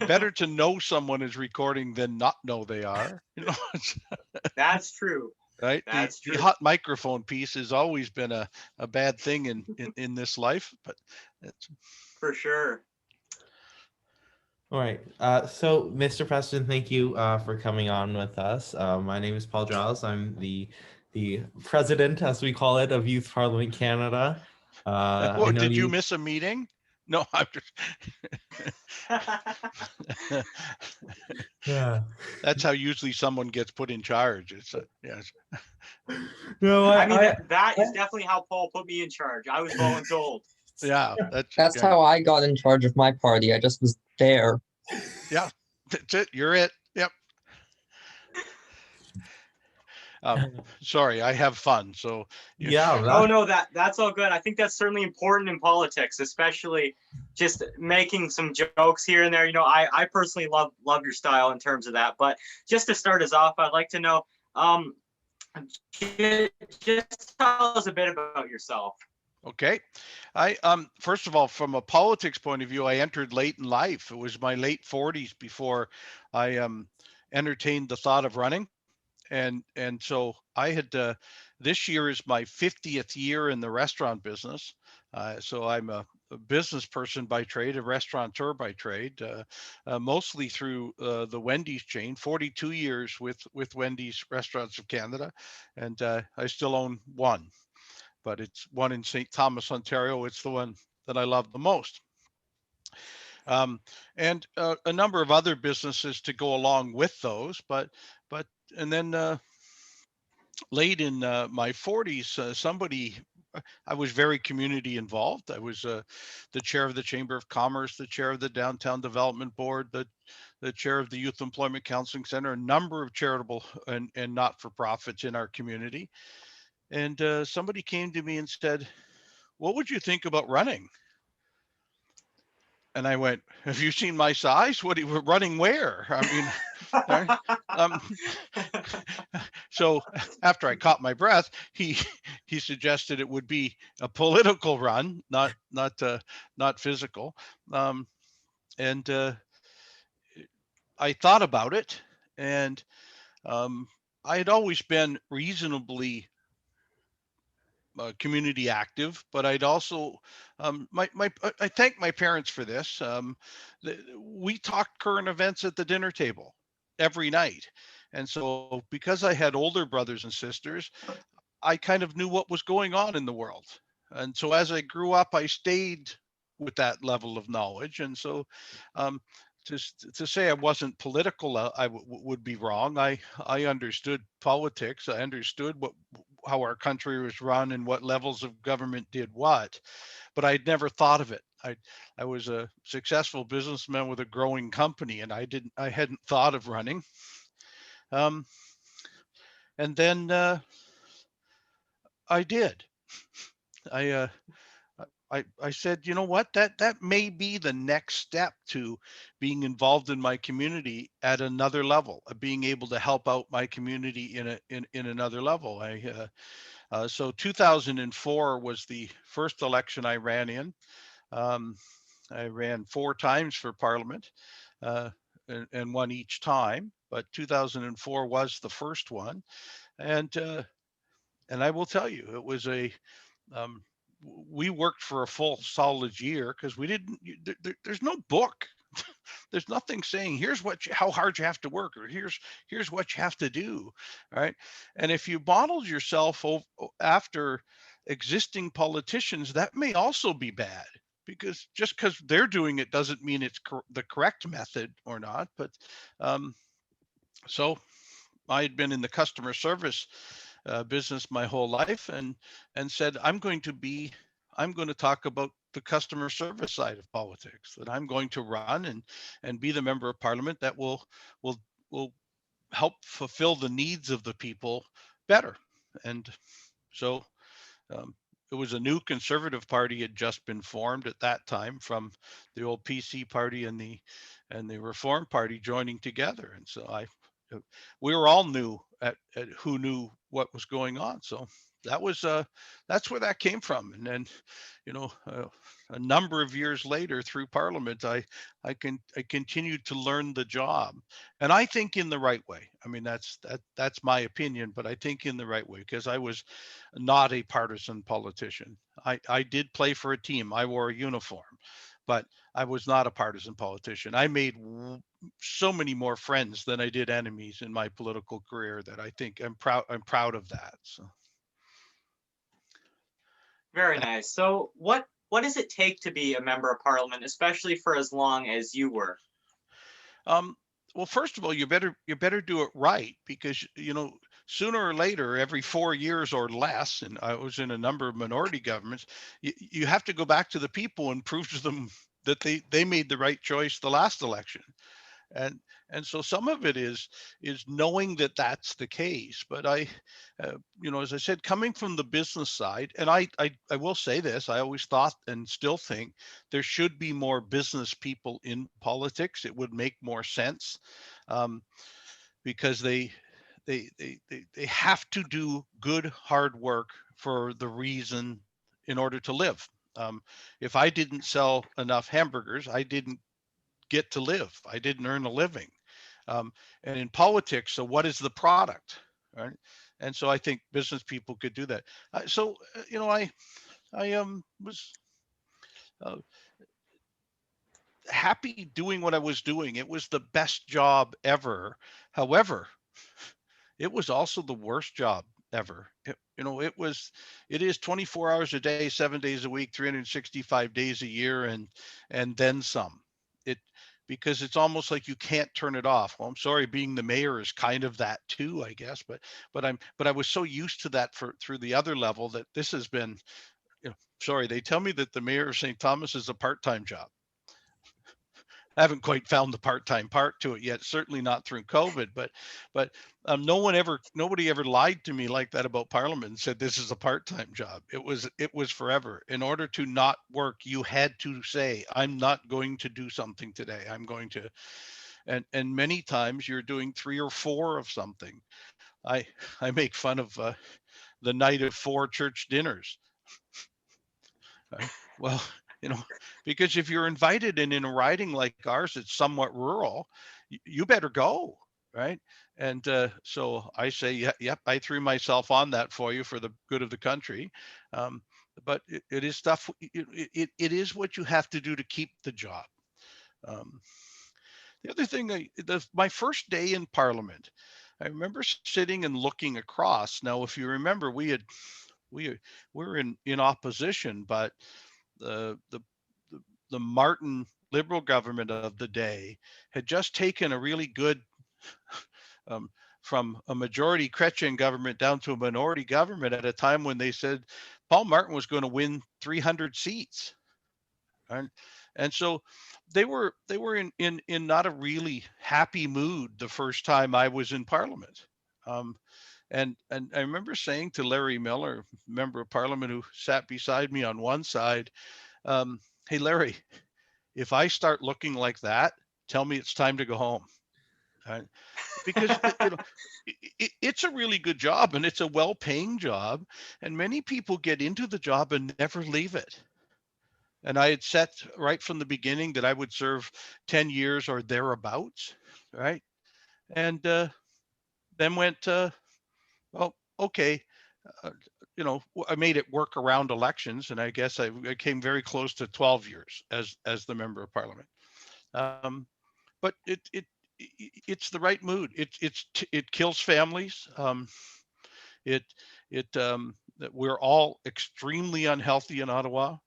Better to know someone is recording than not know they are. That's true. Right. That's The true. hot microphone piece has always been a bad thing in this life, but it's For sure. All right. So, Mr. Preston, thank you for coming on with us. My name is Paul Giles. I'm the president, as we call it, of Youth Parliament Canada. I what, know did you you. miss a meeting? No, I'm just Yeah. that's how usually someone gets put in charge. It's yes. No, I mean, that is definitely how Paul put me in charge. I was voluntold. Yeah, that's That's yeah. how I got in charge of my party. I just was there. Yeah, that's it. You're it. Yep. Um, sorry, I have fun. So you, yeah. Oh no, that's all good. I think that's certainly important in politics, especially just making some jokes here and there. I personally love your style in terms of that. But just to start us off, I'd like to know, um, just tell us a bit about yourself. okay. I first of all, from a politics point of view, I entered late in life. It was my late 40s before I entertained the thought of running. And so I had this year is my 50th year in the restaurant business. So I'm a business person by trade, a restaurateur by trade, mostly through the Wendy's chain. 42 years with Wendy's Restaurants of Canada, and I still own one, but it's one in St. Thomas, Ontario. It's the one that I love the most. Um, and a number of other businesses to go along with those, but and then late in my 40s, somebody, I was very community involved. I was the chair of the Chamber of Commerce, the chair of the Downtown Development Board, the chair of the Youth Employment Counseling Center, a number of charitable and not-for-profits in our community. And somebody came to me and said, "What would you think about running?" And I went, "Have you seen my size? What are you running where? I mean, um, so after I caught my breath, he suggested it would be a political run, not physical. Um, and I thought about it, and um, I had always been reasonably community active, but I'd also my I thank my parents for this. We talked current events at the dinner table every night, and so because I had older brothers and sisters, I kind of knew what was going on in the world. And so as I grew up, I stayed with that level of knowledge. And so um, to say I wasn't political, would be wrong. I understood politics. I understood how our country was run and what levels of government did what, but I'd never thought of it. I was a successful businessman with a growing company, and I hadn't thought of running. Um, and then I did. I I said, you know what, that may be the next step to being involved in my community at another level, being able to help out my community in another level. So 2004 was the first election I ran in. Um, I ran 4 times for Parliament uh, and won each time, but 2004 was the first one, and and I will tell you, it was a um, we worked for a full solid year because we didn't. There's no book. There's nothing saying here's how hard you have to work or here's what you have to do, right? And if you modeled yourself after existing politicians, that may also be bad because just because they're doing it doesn't mean it's the correct method or not. But um, so I had been in the customer service business my whole life, and said I'm going to talk about the customer service side of politics. That I'm going to run and be the member of parliament that will will help fulfill the needs of the people better. And so um, it was a new conservative party had just been formed at that time from the old PC party and the Reform Party joining together. And so we were all new at who knew what was going on. So that was that's where that came from. And then, you know, a number of years later through Parliament, I continued to learn the job, and I think in the right way. I mean, that's my opinion, but I think in the right way, because I was not a partisan politician. I did play for a team. I wore a uniform, but I was not a partisan politician. I made so many more friends than I did enemies in my political career, that I think I'm proud of that. So. Very nice. So what does it take to be a member of parliament, especially for as long as you were? Um, well, first of all, you better do it right, because sooner or later, every 4 years or less, and I was in a number of minority governments, you have to go back to the people and prove to them that they made the right choice the last election. and and so some of it is knowing that that's the case. But as I said, coming from the business side, and I will say this: I always thought and still think there should be more business people in politics. It would make more sense, um, because they have to do good hard work for the reason, in order to live. If I didn't sell enough hamburgers, I didn't get to live. I didn't earn a living. Um, and in politics, so what is the product, right? And so I think business people could do that. I was uh, happy doing what I was doing. It was the best job ever. However, it was also the worst job ever. It is 24 hours a day, 7 days a week, 365 days a year, and then some. It Because it's almost like you can't turn it off. Well, I'm sorry, being the mayor is kind of that too, I guess. But I was so used to that through the other level, that this has been, sorry, they tell me that the mayor of St. Thomas is a part-time job. I haven't quite found the part-time part to it yet. Certainly not through COVID, but nobody ever lied to me like that about Parliament and said this is a part-time job. It was forever. In order to not work, you had to say, I'm not going to do something today. I'm going to, and many times you're doing 3 or 4 of something. I I make fun of the night of 4 church dinners. Right? Well, you know, because if you're invited and in a riding like ours, it's somewhat rural, you better go, right? And so I say, yeah, yep, I threw myself on that for you for the good of the country. Um, but it is stuff. It is what you have to do to keep the job. Um, the other thing, my first day in Parliament, I remember sitting and looking across. Now, if you remember, we were in opposition, but the the the Martin Liberal government of the day had just taken a really good, um, from a majority Chrétien government down to a minority government at a time when they said Paul Martin was going to win 300 seats. And, and so they were in not a really happy mood the first time I was in Parliament. Um, and I remember saying to Larry Miller, member of Parliament who sat beside me on one side, "Hey Larry, if I start looking like that, tell me it's time to go home." Right? Because it's a really good job, and it's a well-paying job, and many people get into the job and never leave it. And I had set right from the beginning that I would serve 10 years or thereabouts, right? And then went, well, okay, uh, I made it work around elections, and I guess I came very close to 12 years as the member of Parliament. Um, but it's the right mood. It kills families. It it We're all extremely unhealthy in Ottawa.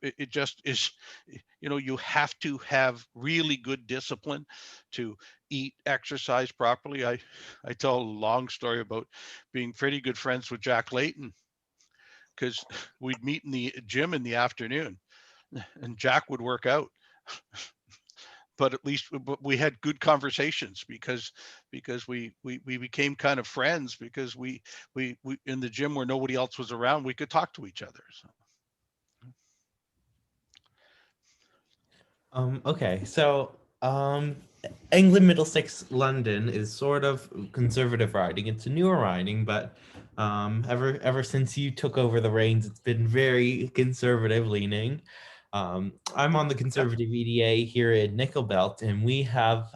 It just is. You have to have really good discipline to eat, exercise properly. I tell a long story about being pretty good friends with Jack Layton, because we'd meet in the gym in the afternoon, and Jack would work out. But at least we had good conversations, because we became kind of friends, because we in the gym where nobody else was around, we could talk to each other. So. Okay, so England, Middlesex, London is sort of conservative riding. It's a newer riding, but Ever since you took over the reins, it's been very conservative leaning. I'm on the conservative EDA here in Nickel Belt, and we have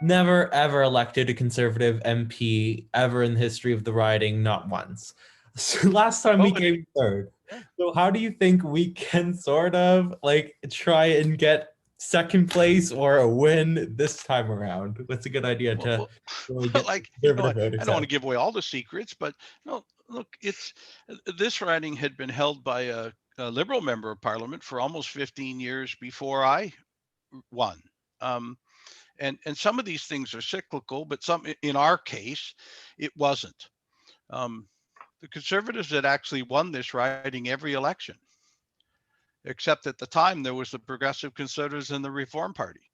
never ever elected a conservative MP ever in the history of the riding, not once. So last time we Oh, came third. yeah. So how do you think we can sort of like try and get second place or a win this time around? What's a good idea Well, to well, really well, get like, conservative I voters don't want out? to give away all the secrets, but no, look, it's this riding had been held by a Liberal member of Parliament for almost 15 years before I won. Um, and some of these things are cyclical, but some, in our case, it wasn't. Um, the Conservatives had actually won this riding every election, except at the time there was the Progressive Conservatives and the Reform Party,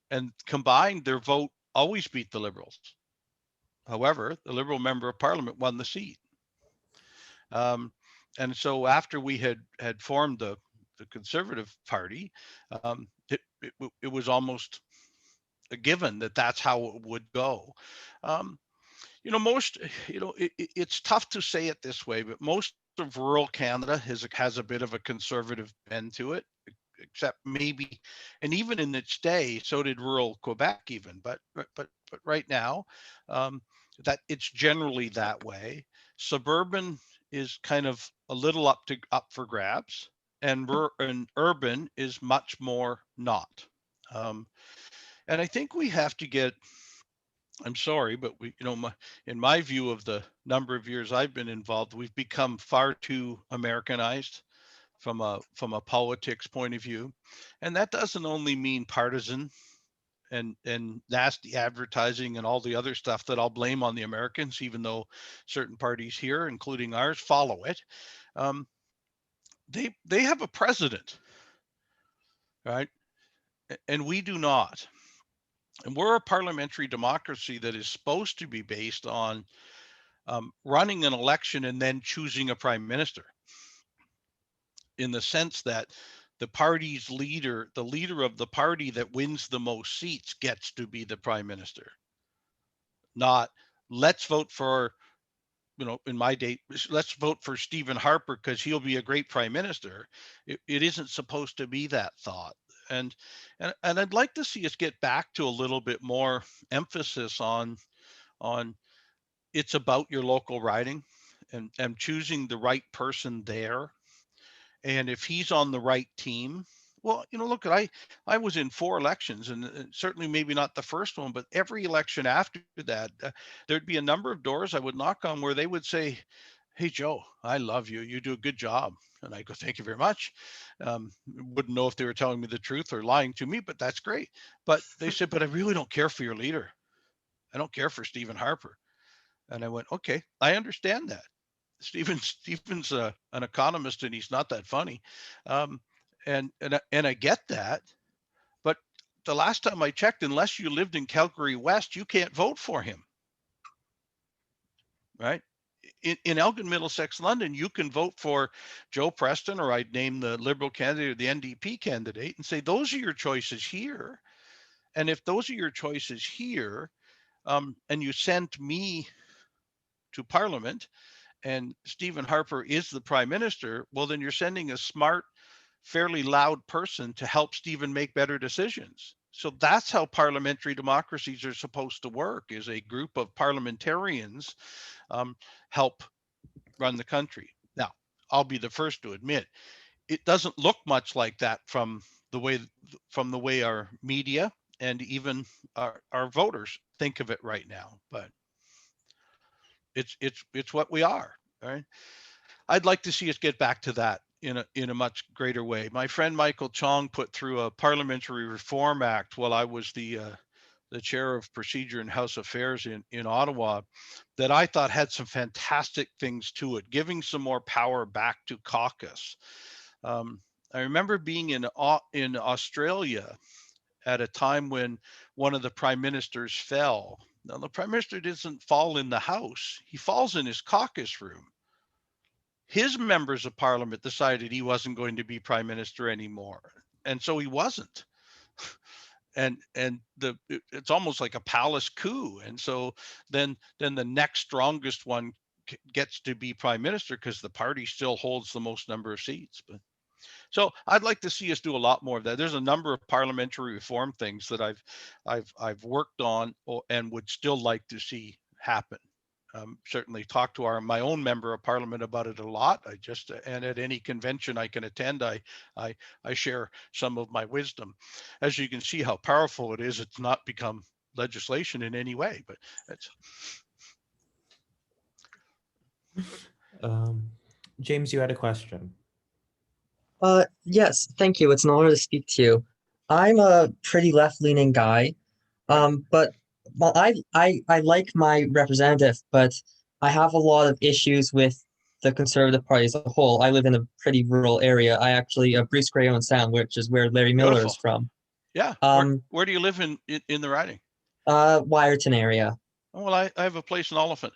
and combined their vote always beat the Liberals. However, the Liberal member of Parliament won the seat. Um, and so after we had formed the Conservative Party, it was almost a given that that's how it would go. Um, most, it's tough to say it this way, but most of rural Canada has a bit of a conservative bend to it, except maybe, and even in its day, so did rural Quebec even. But right now, um, that it's generally that way. Suburban is kind of a little up for grabs, and urban is much more not. Um, and I think we have to get. I'm sorry, but in my view of the number of years I've been involved, we've become far too Americanized from a politics point of view, and that doesn't only mean partisan and nasty advertising and all the other stuff that I'll blame on the Americans, even though certain parties here, including ours, follow it. Um, they have a president, right, and we do not. And we're a parliamentary democracy that is supposed to be based on running an election and then choosing a prime minister, in the sense that the leader of the party that wins the most seats gets to be the prime minister, not let's vote for, in my date, let's vote for Stephen Harper because he'll be a great prime minister. It isn't supposed to be that thought. And, and I'd like to see us get back to a little bit more emphasis on it's about your local riding and choosing the right person there. And if he's on the right team, well, look, I was in 4 elections, and certainly maybe not the first one, but every election after that, there'd be a number of doors I would knock on where they would say, "Hey, Joe, I love you. You do a good job." And I go, "Thank you very much." Wouldn't know if they were telling me the truth or lying to me, but that's great. But they said, "But I really don't care for your leader. I don't care for Stephen Harper." And I went, "Okay, I understand that. Stephen's an economist, and he's not that funny, um, and I get that. But the last time I checked, unless you lived in Calgary West, you can't vote for him, right? In Elgin, Middlesex, London, you can vote for Joe Preston, or I'd name the Liberal candidate or the NDP candidate, and say those are your choices here. And if those are your choices here, and you sent me to Parliament, and Stephen Harper is the prime minister, well, then you're sending a smart, fairly loud person to help Stephen make better decisions. So that's how parliamentary democracies are supposed to work, is a group of parliamentarians um, help run the country. Now, I'll be the first to admit, it doesn't look much like that from the way our media and even our voters think of it right now. But it's what we are, right? I'd like to see us get back to that in a much greater way. My friend Michael Chong put through a Parliamentary Reform Act while I was the chair of procedure and House Affairs in Ottawa, that I thought had some fantastic things to it, giving some more power back to caucus. Um, I remember being in Australia at a time when one of the prime ministers fell. Now, the prime minister doesn't fall in the House; he falls in his caucus room. His members of Parliament decided he wasn't going to be prime minister anymore, and so he wasn't. and it's almost like a palace coup. And so then the next strongest one gets to be prime minister because the party still holds the most number of seats. But so I'd like to see us do a lot more of that. There's a number of parliamentary reform things that I've worked on and would still like to see happen. Certainly talk to my own member of parliament about it a lot. And at any convention I can attend, I share some of my wisdom. As you can see how powerful it is, it's not become legislation in any way, but it's. James, you had a question. Yes, thank you. It's an honor to speak to you. I'm a pretty left-leaning guy, but well, I like my representative, but I have a lot of issues with the Conservative Party as a whole. I live in a pretty rural area. I actually Bruce Grey Owen Sound, which is where Larry Miller Beautiful. is from. Yeah. Um, Where do you live in the riding? Wyerton area. Oh, well, I have a place in Oliphant.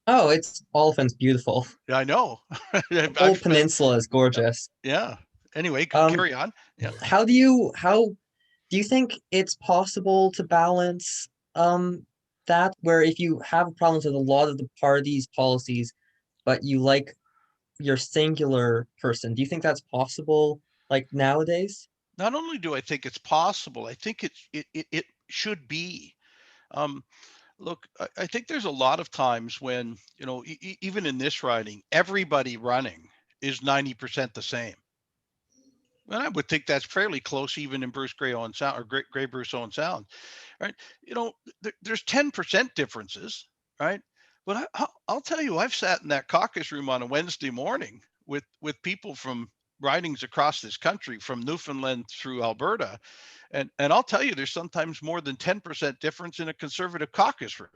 Oh, it's Oliphant's beautiful. Yeah, I know. The I've whole spent. peninsula is gorgeous. Yeah. Anyway, Um, carry on. Yeah. how do you think it's possible to balance that where if you have problems with a lot of the party's policies, but you like your singular person, do you think that's possible like nowadays? Not only do I think it's possible, I think it should be. Um, Look, I think there's a lot of times when, even in this riding, everybody running is 90% the same. And I would think that's fairly close even in Bruce Grey Owen Sound or Grey Bruce Owen Sound, right? There's 10% differences, right? But I'll tell you, I've sat in that caucus room on a Wednesday morning with people from ridings across this country, from Newfoundland through Alberta, and I'll tell you, there's sometimes more than 10% difference in a Conservative caucus room,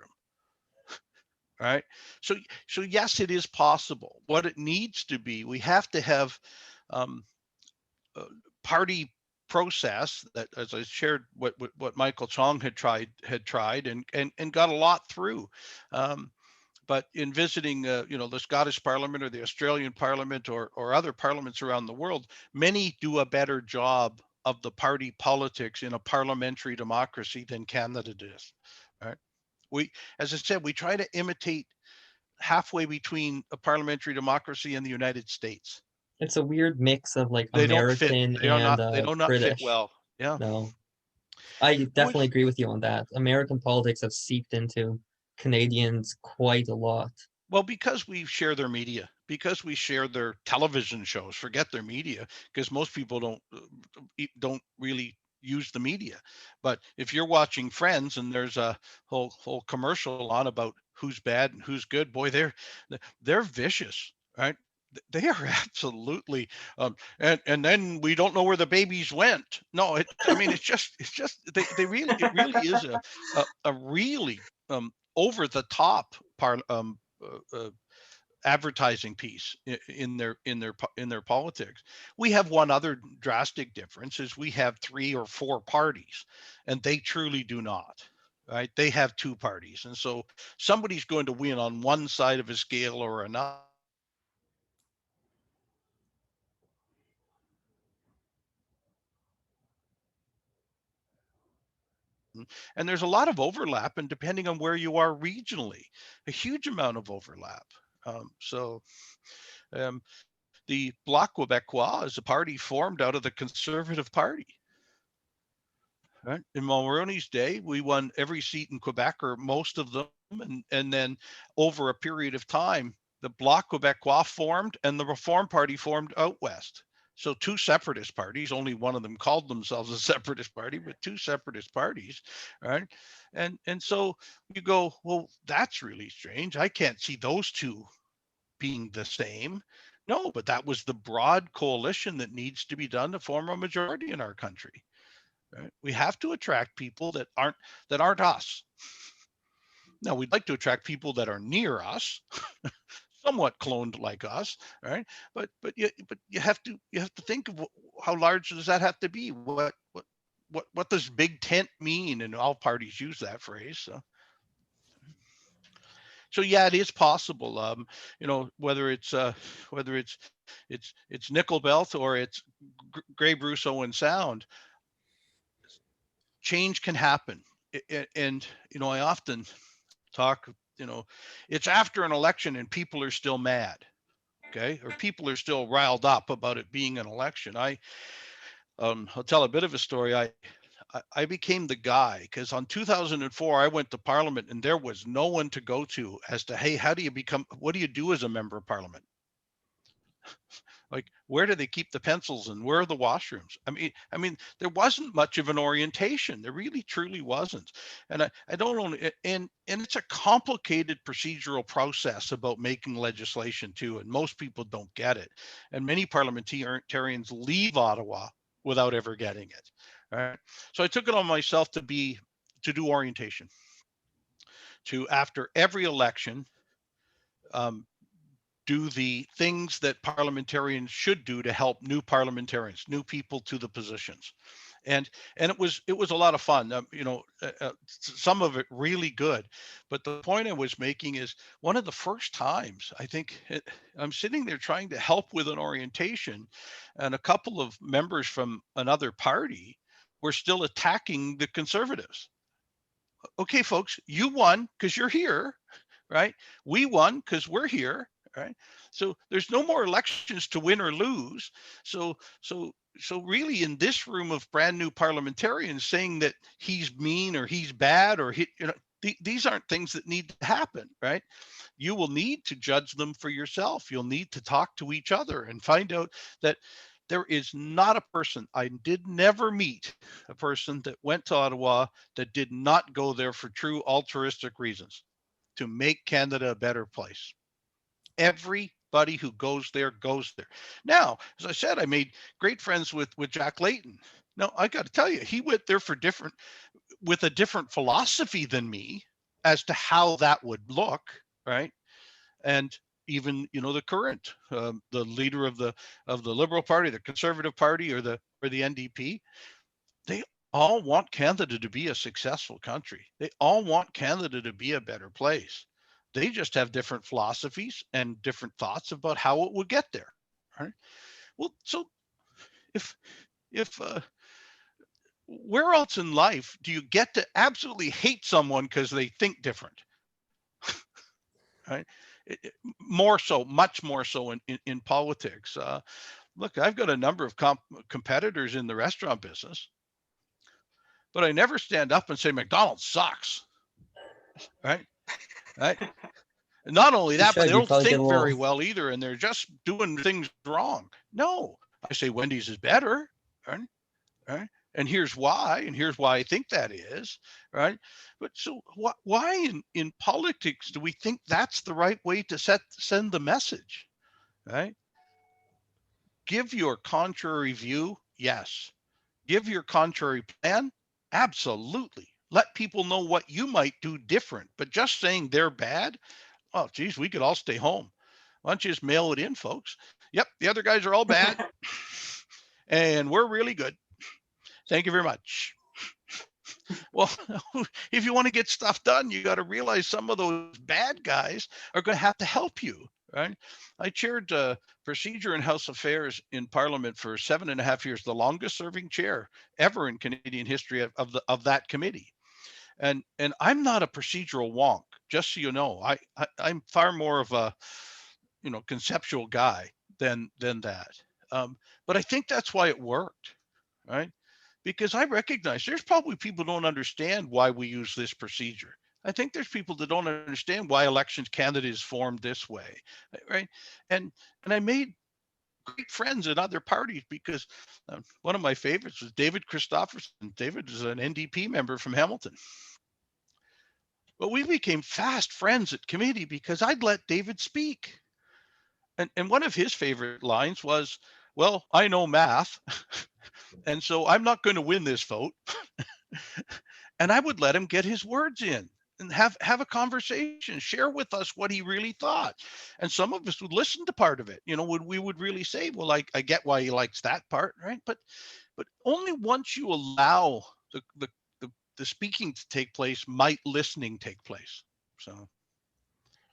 right? So yes, it is possible. What it needs to be, we have to have um, party process that, as I shared, what Michael Chong had tried and got a lot through. But in visiting, the Scottish Parliament or the Australian Parliament or other parliaments around the world, many do a better job of the party politics in a parliamentary democracy than Canada does. Right? As I said, we try to imitate halfway between a parliamentary democracy and the United States. It's a weird mix of like They don't fit. American They are and not. They do not fit British. well. Yeah. No, I We, definitely agree with you on that. American politics have seeped into Canadians quite a lot. well, because we share their media, because we share their television shows. Forget their media, because most people don't really use the media. But if you're watching Friends and there's a whole commercial on about who's bad and who's good, boy, they're vicious, right? They are absolutely, and then we don't know where the babies went. No, I mean, it's just they really, it really is a really over the top part advertising piece in their politics. We have one other drastic difference is we have 3 or 4 parties, and they truly do not. Right? They have 2 parties, and so somebody's going to win on one side of a scale or another. And there's a lot of overlap, and depending on where you are regionally, a huge amount of overlap. So um, the Bloc Québécois is a party formed out of the Conservative Party. Right? In Mulroney's day, we won every seat in Quebec or most of them, and then over a period of time, the Bloc Québécois formed and the Reform Party formed out west. So 2 separatist parties, only one of them called themselves a separatist party, but 2 separatist parties, right? And so you go, well, that's really strange. I can't see those 2 being the same. No, but that was the broad coalition that needs to be done to form a majority in our country. Right? We have to attract people that aren't us. Now we'd like to attract people that are near us, somewhat cloned like us, right? But you have to think of how large does that have to be? What does big tent mean? And all parties use that phrase. So yeah, it is possible. Whether it's Nickel Belt or it's Grey Bruce Owen Sound, change can happen. And, I often talk, it's after an election and people are still mad. Okay. Or people are still riled up about it being an election. I'll tell a bit of a story. I became the guy because on 2004, I went to Parliament and there was no one to go to as to, hey, what do you do as a member of Parliament? Like, where do they keep the pencils and where are the washrooms? I mean, there wasn't much of an orientation. There really, truly wasn't. And I don't only, and it's a complicated procedural process about making legislation too. And most people don't get it. And many parliamentarians leave Ottawa without ever getting it. All right. So I took it on myself to do orientation, to after every election, um, do the things that parliamentarians should do to help new parliamentarians, new people to the positions. And it was a lot of fun. Some of it really good. But the point I was making is one of the first times I'm sitting there trying to help with an orientation, and a couple of members from another party were still attacking the Conservatives. Okay, folks, you won because you're here, right? We won because we're here, right? So there's no more elections to win or lose. So really, in this room of brand new parliamentarians saying that he's mean or he's bad or these aren't things that need to happen, right? You will need to judge them for yourself. You'll need to talk to each other and find out that there is not a person, I did never meet a person that went to Ottawa that did not go there for true altruistic reasons to make Canada a better place. Everybody who goes there goes there. Now, as I said, I made great friends with Jack Layton. Now, I got to tell you, he went there with a different philosophy than me as to how that would look, right? And even the current the leader of the Liberal Party, the Conservative Party, or the NDP, they all want Canada to be a successful country. They all want Canada to be a better place. They just have different philosophies and different thoughts about how it would get there. Right? Well, so if where else in life do you get to absolutely hate someone because they think different? Right? More so, much more so in politics. Look, I've got a number of competitors in the restaurant business, but I never stand up and say McDonald's sucks. Right? Right? Not only You that, but should. they You don't probably get a think very little. well either, and they're just doing things wrong. No, I say Wendy's is better, right? Right? And here's why, and here's why I think that is, right? But so why in politics do we think that's the right way to send the message, right? Give your contrary view, yes. Give your contrary plan, absolutely. Let people know what you might do different, but just saying they're bad, oh, geez, we could all stay home. Why don't you just mail it in, folks? Yep, the other guys are all bad, and we're really good. Thank you very much. Well, if you want to get stuff done, you got to realize some of those bad guys are going to have to help you, right? I chaired procedure and House Affairs in Parliament for 7.5 years, the longest serving chair ever in Canadian history of that committee. And I'm not a procedural wonk, just so you know. I'm far more of a conceptual guy than that. But I think that's why it worked, right? Because I recognize there's probably people who don't understand why we use this procedure. I think there's people that don't understand why Elections Canada is formed this way, right? And I made great friends in other parties because one of my favorites was David Christopherson. David is an NDP member from Hamilton. But we became fast friends at committee because I'd let David speak. And one of his favorite lines was, well, I know math, and so I'm not going to win this vote. And I would let him get his words in and have a conversation, share with us what he really thought. And some of us would listen to part of it. We would really say, well, I get why he likes that part, right? But only once you allow the speaking to take place might listening take place. So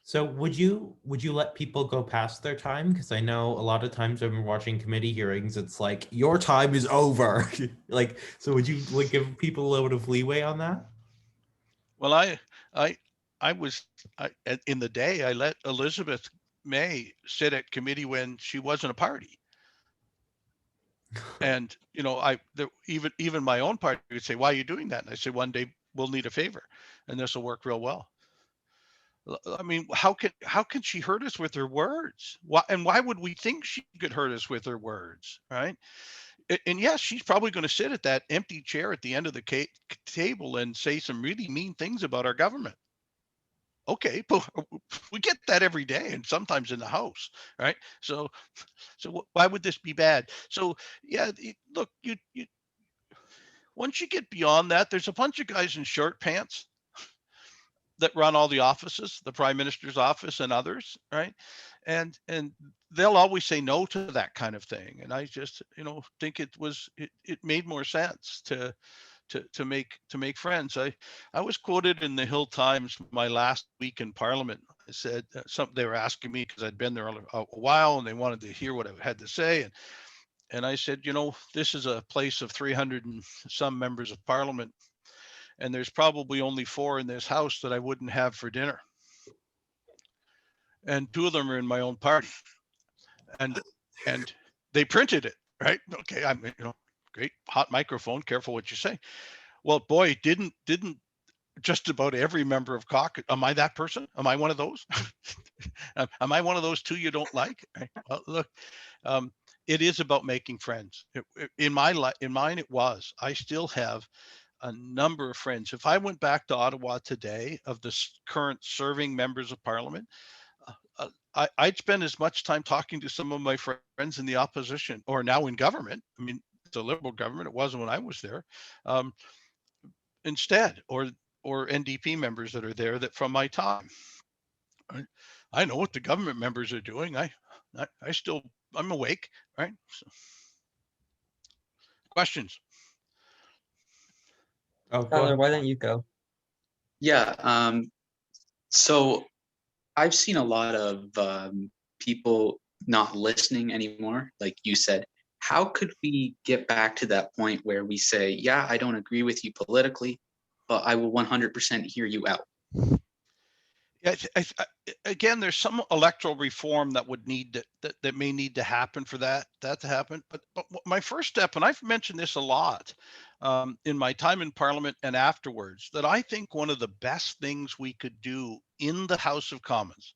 So would you let people go past their time? Because I know a lot of times when we're watching committee hearings, it's like your time is over. Like, so would you like give people a little bit of leeway on that? Well, I, I was, in the day, I let Elizabeth May sit at committee when she wasn't a party. And, even my own party would say, why are you doing that? And I say, one day we'll need a favor and this will work real well. I mean, how can she hurt us with her words? Why would we think she could hurt us with her words, right? And yes, she's probably going to sit at that empty chair at the end of the table and say some really mean things about our government. Okay, but we get that every day and sometimes in the house, right? So why would this be bad? So yeah, look, you once you get beyond that, there's a bunch of guys in short pants that run all the offices, the prime minister's office and others, right? And they'll always say no to that kind of thing. And I just, think it made more sense to make friends. I was quoted in the Hill Times my last week in Parliament. I said something. They were asking me because I'd been there a while and they wanted to hear what I had to say. And I said, this is a place of 300 and some members of Parliament, and there's probably only 4 in this house that I wouldn't have for dinner, and 2 of them are in my own party, and and they printed it, right? Okay, I'm great hot microphone. Careful what you say. Well, boy, didn't just about every member of caucus. Am I that person? Am I one of those? Am I one of those 2 you don't like? Right? Well, look, um, it is about making friends. In my life, in mine, it was. I still have a number of friends. If I went back to Ottawa today, of the current serving members of Parliament, I'd spend as much time talking to some of my friends in the opposition or now in government. I mean, it's a Liberal government. It wasn't when I was there. Um, Instead, or NDP members that are there that from my time. I know what the government members are doing. I still, I'm awake, right? So, questions? Oh, go Tyler, ahead. why don't you go? Yeah. So I've seen a lot of people not listening anymore. Like you said, how could we get back to that point where we say, yeah, I don't agree with you politically, but I will 100% hear you out? Yeah, again, there's some electoral reform that would need that may need to happen for that to happen. But my first step, and I've mentioned this a lot in my time in Parliament and afterwards, that I think one of the best things we could do in the House of Commons.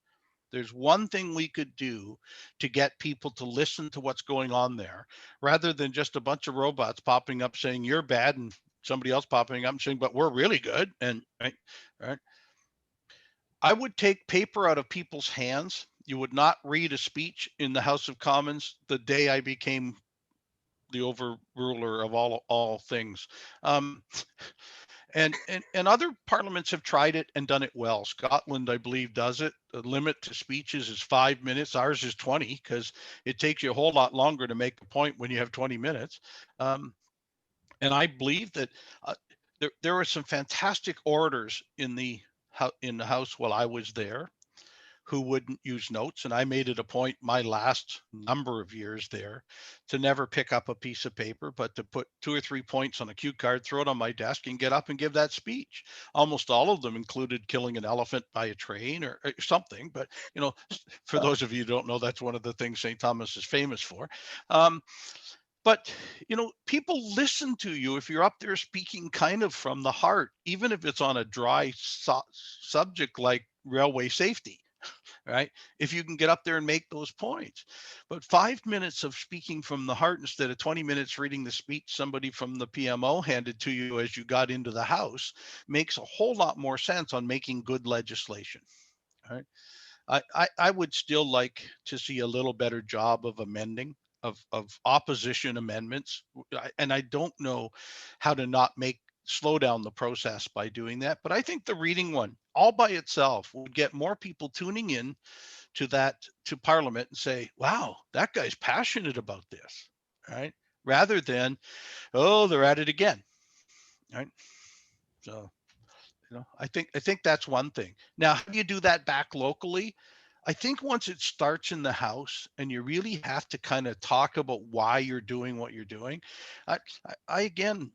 There's one thing we could do to get people to listen to what's going on there, rather than just a bunch of robots popping up saying you're bad and somebody else popping up and saying, but we're really good. And right. I would take paper out of people's hands. You would not read a speech in the House of Commons the day I became the overruler of all things. Um, and other parliaments have tried it and done it well. Scotland, I believe, does it. The limit to speeches is 5 minutes. Ours is 20 because it takes you a whole lot longer to make a point when you have 20 minutes. And I believe that there were some fantastic orators in the House while I was there who wouldn't use notes. And I made it a point my last number of years there to never pick up a piece of paper, but to put 2 or 3 points on a cue card, throw it on my desk, and get up and give that speech. Almost all of them included killing an elephant by a train or something. But, for those of you who don't know, that's one of the things St. Thomas is famous for. But people listen to you if you're up there speaking kind of from the heart, even if it's on a dry subject like railway safety, right? If you can get up there and make those points. But 5 minutes of speaking from the heart instead of 20 minutes reading the speech somebody from the PMO handed to you as you got into the House makes a whole lot more sense on making good legislation. Right? I would still like to see a little better job of amending of opposition amendments. And I don't know how to not slow down the process by doing that. But I think the reading one all by itself would get more people tuning in to Parliament and say, wow, that guy's passionate about this, right? Rather than, oh, they're at it again. Right. So I think that's one thing. Now, how do you do that back locally? I think once it starts in the house and you really have to kind of talk about why you're doing what you're doing. I again,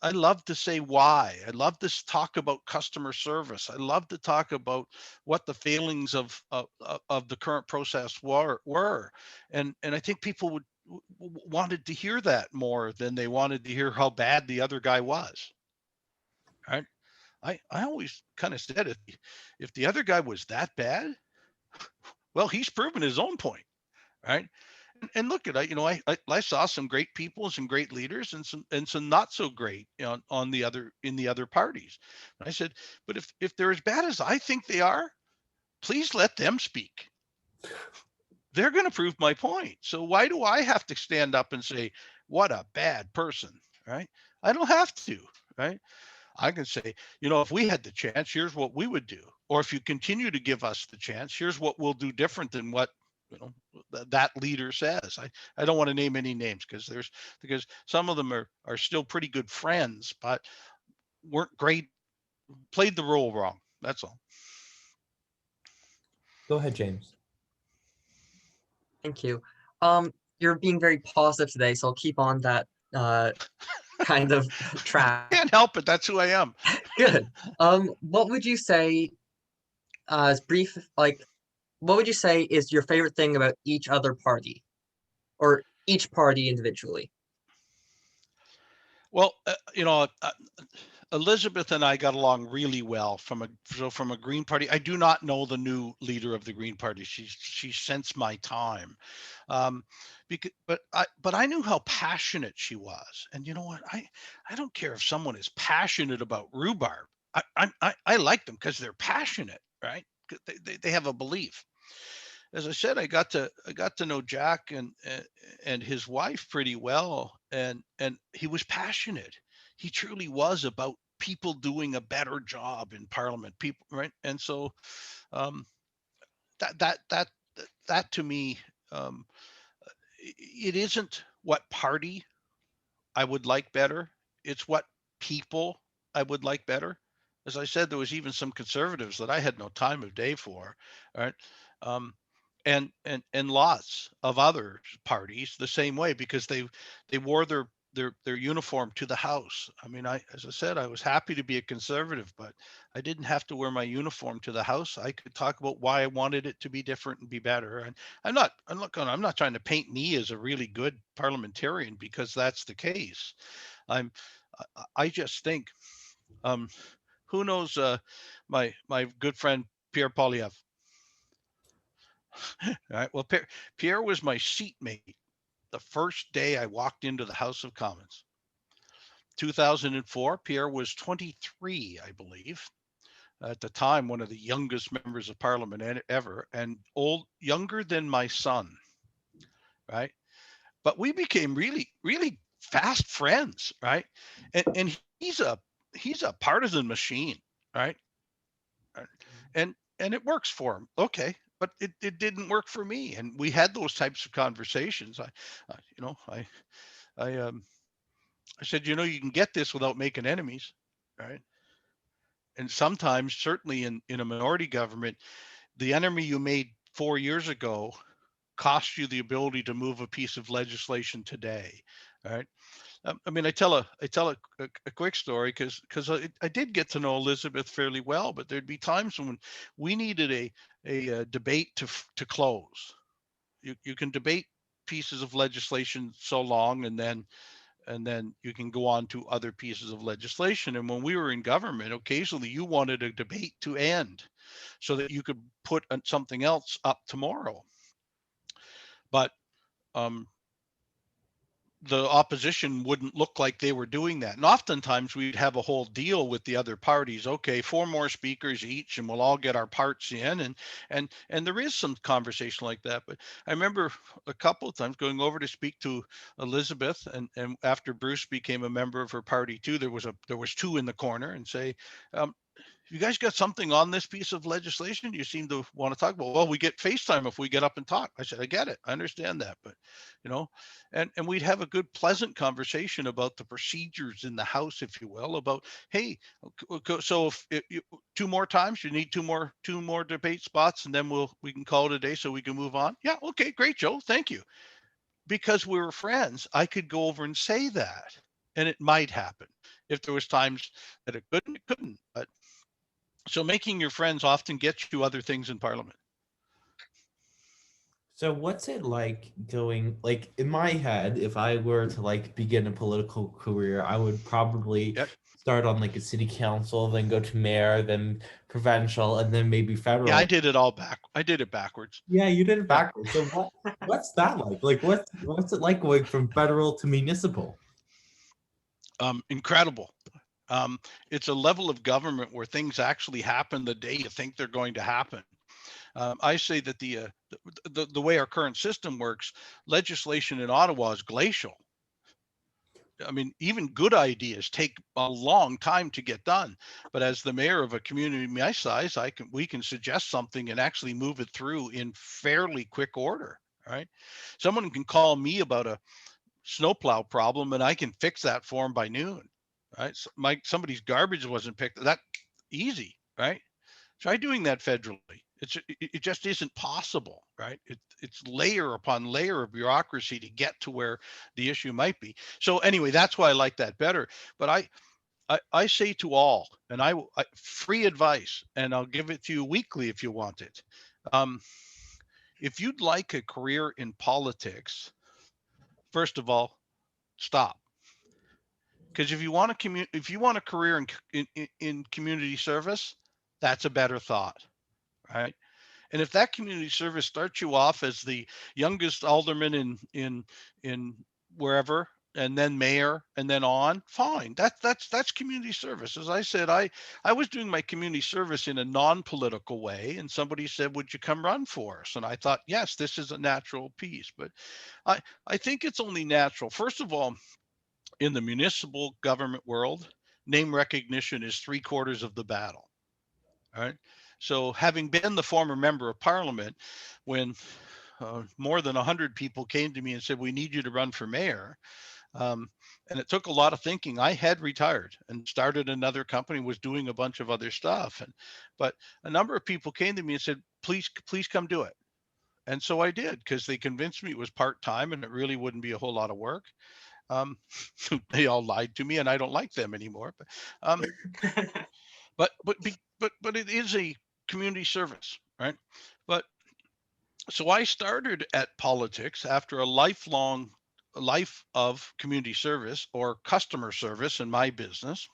I love to say why. I love to talk about customer service. I love to talk about what the failings of the current process were. And I think people wanted to hear that more than they wanted to hear how bad the other guy was. Right. I always kind of said if the other guy was that bad, well, he's proven his own point, right? And look at I saw some great people, some great leaders, and some not so great on the other in the other parties. And I said, but if they're as bad as I think they are, please let them speak. They're going to prove my point. So why do I have to stand up and say what a bad person, right? I don't have to, right? I can say, if we had the chance, here's what we would do. Or if you continue to give us the chance, here's what we'll do different than what that leader says. I don't want to name any names because some of them are still pretty good friends, but weren't great, played the role wrong. That's all. Go ahead, James. Thank you. You're being very positive today, so I'll keep on that kind of track. Can't help it. That's who I am. Good. What would you say, as brief, like, what would you say is your favorite thing about each other party, or each party individually? Well, Elizabeth and I got along really well from a Green Party. I do not know the new leader of the Green Party. She's since my time, because but I knew how passionate she was. And you know what? I don't care if someone is passionate about rhubarb. I like them because they're passionate, right? They have a belief. As I said, I got to know Jack and his wife pretty well, and he was passionate. He truly was about people doing a better job in Parliament. People, right? And so um, that to me, um, it isn't what party I would like better. It's what people I would like better. As I said, there was even some conservatives that I had no time of day for, right? Um, and lots of other parties the same way because they wore their uniform to the House. I mean, as I said, I was happy to be a conservative, but I didn't have to wear my uniform to the House. I could talk about why I wanted it to be different and be better. And I'm not trying to paint me as a really good parliamentarian because that's the case. I'm I just think um, who knows my good friend Pierre Polyev. All right. Well, Pierre was my seatmate the first day I walked into the House of Commons. 2004, Pierre was 23, I believe. At the time, one of the youngest members of parliament ever, and younger than my son, right? But we became really, really fast friends, right? And he's a partisan machine, right? And it works for him. Okay, but it didn't work for me. And we had those types of conversations. I you know, I said, you can get this without making enemies, right? And sometimes, certainly in a minority government, the enemy you made 4 years ago cost you the ability to move a piece of legislation today, right? I mean, I tell a quick story because I did get to know Elizabeth fairly well, but there'd be times when we needed a debate to close. You can debate pieces of legislation so long, and then you can go on to other pieces of legislation. And when we were in government, occasionally you wanted a debate to end so that you could put something else up tomorrow. But um, the opposition wouldn't look like they were doing that. And oftentimes we'd have a whole deal with the other parties. Okay, four more speakers each, and we'll all get our parts in. And there is some conversation like that. But I remember a couple of times going over to speak to Elizabeth, and after Bruce became a member of her party too, there was two in the corner, and say, you guys got something on this piece of legislation you seem to want to talk about? Well, we get FaceTime if we get up and talk. I said, I get it. I understand that. But, you know, and we'd have a good, pleasant conversation about the procedures in the House, if you will, about, hey, so if you, 2 more times, you need two more debate spots, and then we can call it a day so we can move on. Yeah. Okay, great, Joe. Thank you. Because we were friends, I could go over and say that, and it might happen. If there was times that it couldn't, it couldn't. But so making your friends often gets you other things in Parliament. So what's it like going, like in my head, if I were to like begin a political career, I would probably Yep. start on like a city council, then go to mayor, then provincial, and then maybe federal. Yeah, I did it all back. I did it backwards. Yeah, you did it Yeah. backwards. So what's that like? Like what's it like going from federal to municipal? Incredible. It's a level of government where things actually happen the day you think they're going to happen. I say that the way our current system works, legislation in Ottawa is glacial. I mean, even good ideas take a long time to get done. But as the mayor of a community my size, we can suggest something and actually move it through in fairly quick order. Right? Someone can call me about a snowplow problem, and I can fix that for them by noon. Right? So somebody's garbage wasn't picked. That easy, right? Try doing that federally. It just isn't possible, right? It's layer upon layer of bureaucracy to get to where the issue might be. So anyway, that's why I like that better. But I say to all, and I free advice, and I'll give it to you weekly if you want it. If you'd like a career in politics, first of all, stop. Because if you want a career in community service, that's a better thought, right? And if that community service starts you off as the youngest alderman in wherever, and then mayor, and then on, fine. That's community service. As I said, I was doing my community service in a non-political way, and somebody said, "Would you come run for us?" And I thought, yes, this is a natural piece. But I think it's only natural. First of all, in the municipal government world, name recognition is 3/4 of the battle. All right. So, having been the former member of parliament, when more than 100 people came to me and said, "We need you to run for mayor," and it took a lot of thinking. I had retired and started another company, was doing a bunch of other stuff, but a number of people came to me and said, "Please come do it." And so I did, because they convinced me it was part time and it really wouldn't be a whole lot of work. Um, they all lied to me, and I don't like them anymore. Um, but it is a community service, right? But so I started at politics after a lifelong life of community service or customer service in my business,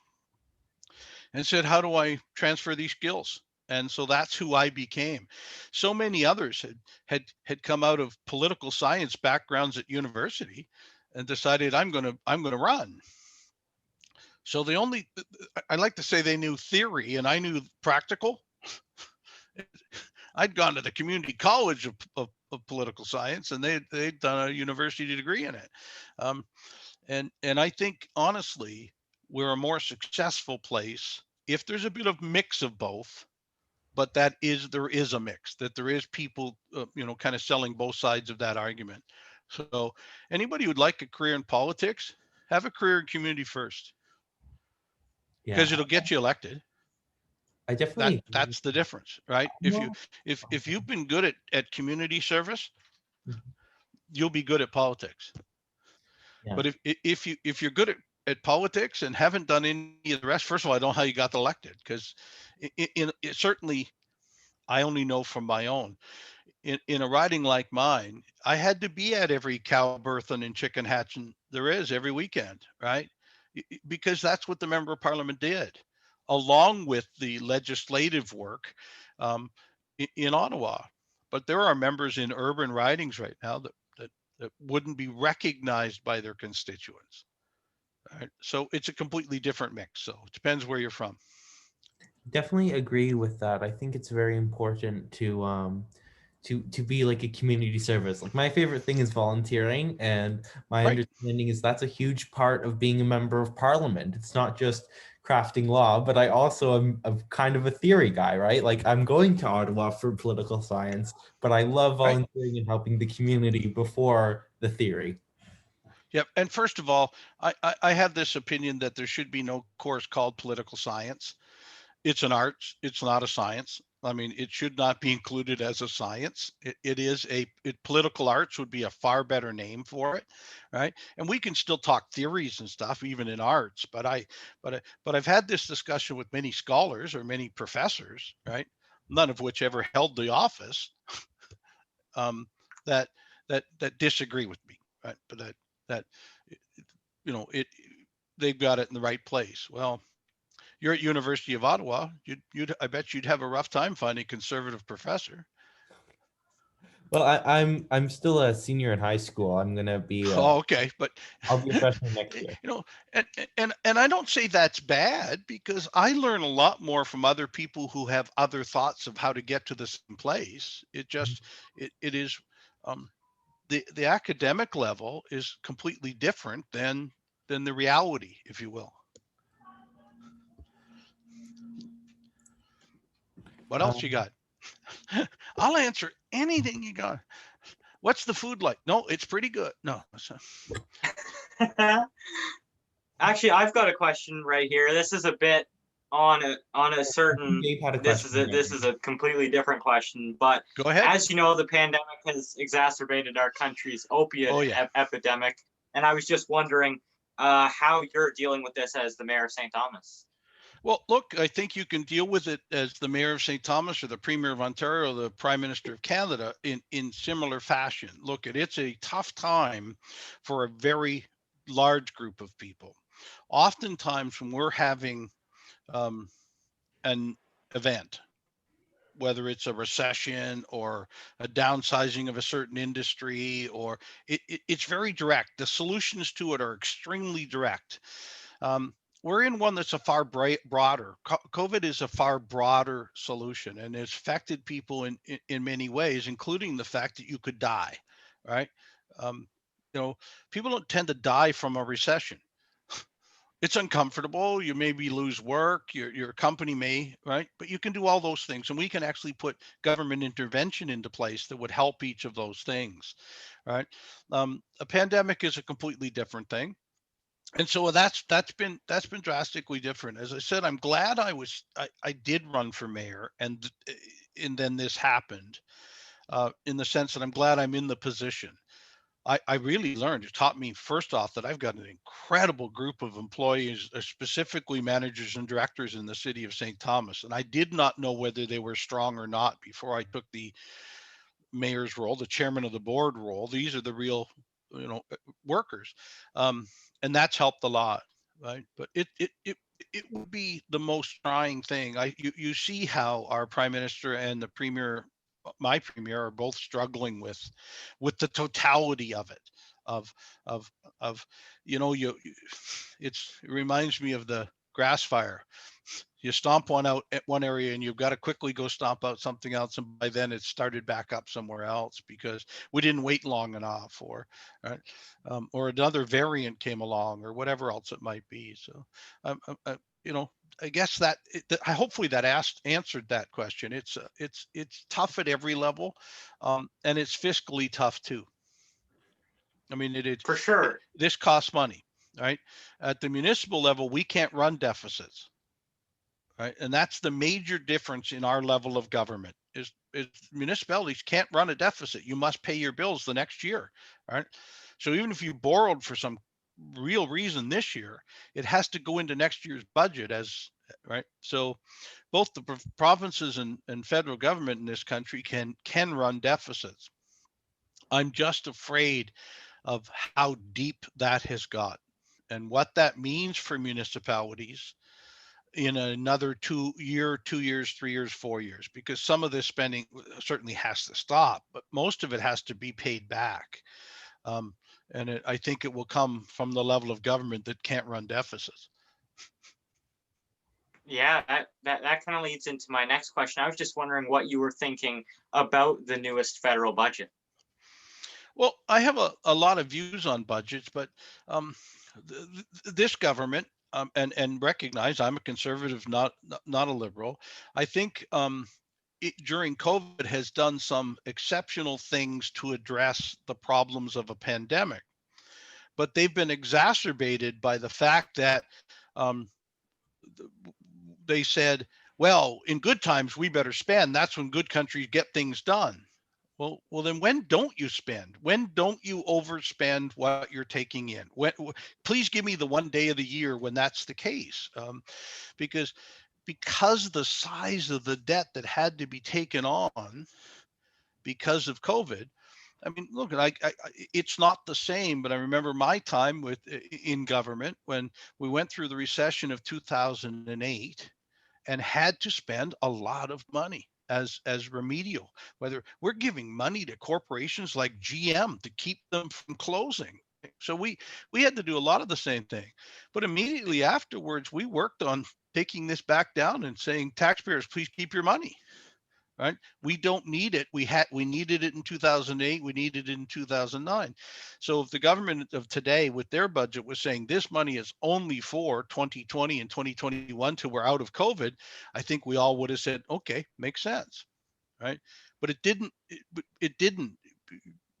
and said, how do I transfer these skills? And so that's who I became. So many others had come out of political science backgrounds at university and decided, I'm gonna run. So I like to say they knew theory and I knew practical. I'd gone to the community college of political science, and they'd done a university degree in it. And I think, honestly, we're a more successful place if there's a bit of mix of both, but there is a mix, that there is people, kind of selling both sides of that argument. So anybody who'd like a career in politics, have a career in community first, Yeah, because it'll get you elected. I definitely agree. That's the difference, right? If you've been good at community service, Mhm. you'll be good at politics. Yeah. But if you're good at politics and haven't done any of the rest, first of all, I don't know how you got elected, because certainly I only know from my own. In a riding like mine, I had to be at every cow birthing and chicken hatching there is every weekend, right? Because that's what the member of parliament did, along with the legislative work um, in Ottawa. But there are members in urban ridings right now that wouldn't be recognized by their constituents. Right? So it's a completely different mix. So it depends where you're from. Definitely agree with that. I think it's very important to be like a community service. Like my favorite thing is volunteering, and my Right. understanding is that's a huge part of being a member of parliament. It's not just crafting law, but I also am a kind of a theory guy, right? Like I'm going to Ottawa for political science, but I love Right. volunteering and helping the community before the theory. Yep. And first of all, I have this opinion that there should be no course called political science. It's an art. It's not a science. I mean, it should not be included as a science. It is political arts would be a far better name for it, right? And we can still talk theories and stuff, even in arts. But I've had this discussion with many scholars or many professors, right? None of which ever held the office, um, that that disagree with me, right? But that you know it they've got it in the right place. Well, you're at University of Ottawa. I bet you'd have a rough time finding a conservative professor. Well, I'm still a senior in high school. I'm gonna be Oh, okay, but I'll be a freshman next you year. know, and I don't say that's bad because I learn a lot more from other people who have other thoughts of how to get to the same place. It is um, the academic level is completely different than the reality, if you will. What else you got? I'll answer anything you got. What's the food like? No, it's pretty good. No. Actually, I've got a question right here. This is a bit on a certain. Dave had a This question. is a completely different question, but Go ahead. as you know, the pandemic has exacerbated our country's opiate Oh, yeah. epidemic, and I was just wondering how you're dealing with this as the mayor of St. Thomas. Well, look, I think you can deal with it as the mayor of St. Thomas or the premier of Ontario, the prime minister of Canada in similar fashion. Look, it's a tough time for a very large group of people. Oftentimes when we're having an event, whether it's a recession or a downsizing of a certain industry, or it's very direct. The solutions to it are extremely direct. Um, we're in one that's a far broader. COVID is a far broader solution, and it's affected people in many ways, including the fact that you could die, right? Um, people don't tend to die from a recession. It's uncomfortable. You maybe lose work. Your company may, right? But you can do all those things, and we can actually put government intervention into place that would help each of those things, right? A pandemic is a completely different thing, and so that's been drastically different. As I said, I'm glad I did run for mayor, and then this happened, in the sense that I'm glad I'm in the position. I really learned. It taught me, first off, that I've got an incredible group of employees, specifically managers and directors in the city of St. Thomas. And I did not know whether they were strong or not before I took the mayor's role, the chairman of the board role. These are the real, workers. Um, and that's helped a lot, right? But it would be the most trying thing. You see how our prime minister and the premier, my premier, are both struggling with the totality of it, of of of it reminds me of the grass fire. You stomp one out at one area and you've got to quickly go stomp out something else, and by then it's started back up somewhere else because we didn't wait long enough, or right, or another variant came along, or whatever else it might be. So you know I guess I hopefully that answered that question. It's tough at every level, and it's fiscally tough too. I mean, For sure. this costs money, right? At the municipal level, we can't run deficits, right? And that's the major difference in our level of government is municipalities can't run a deficit. You must pay your bills the next year, right? So even if you borrowed for some real reason this year, it has to go into next year's budget as right. So both the provinces and federal government in this country can run deficits. I'm just afraid of how deep that has got and what that means for municipalities in another 2 years, 2 years, 3 years, 4 years, because some of this spending certainly has to stop, but most of it has to be paid back. Um, and I think it will come from the level of government that can't run deficits. Yeah, that kind of leads into my next question. I was just wondering what you were thinking about the newest federal budget. Well, I have a lot of views on budgets, but this government, and recognize I'm a conservative, not a liberal. I think during COVID has done some exceptional things to address the problems of a pandemic, but they've been exacerbated by the fact that um, they said, well, in good times we better spend. That's when good countries get things done. Well, then when don't you spend? When don't you overspend what you're taking in? Please give me the one day of the year when that's the case, because the size of the debt that had to be taken on because of COVID. I mean, look, it's not the same, but I remember my time in government when we went through the recession of 2008 and had to spend a lot of money as remedial. Whether we're giving money to corporations like GM to keep them from closing. So we had to do a lot of the same thing. But immediately afterwards, we worked on taking this back down and saying, taxpayers, please keep your money. Right? We don't need it. We needed it in 2008. We needed it in 2009. So if the government of today with their budget was saying this money is only for 2020 and 2021 till we're out of COVID, I think we all would have said, okay, makes sense. Right? But it didn't. It didn't.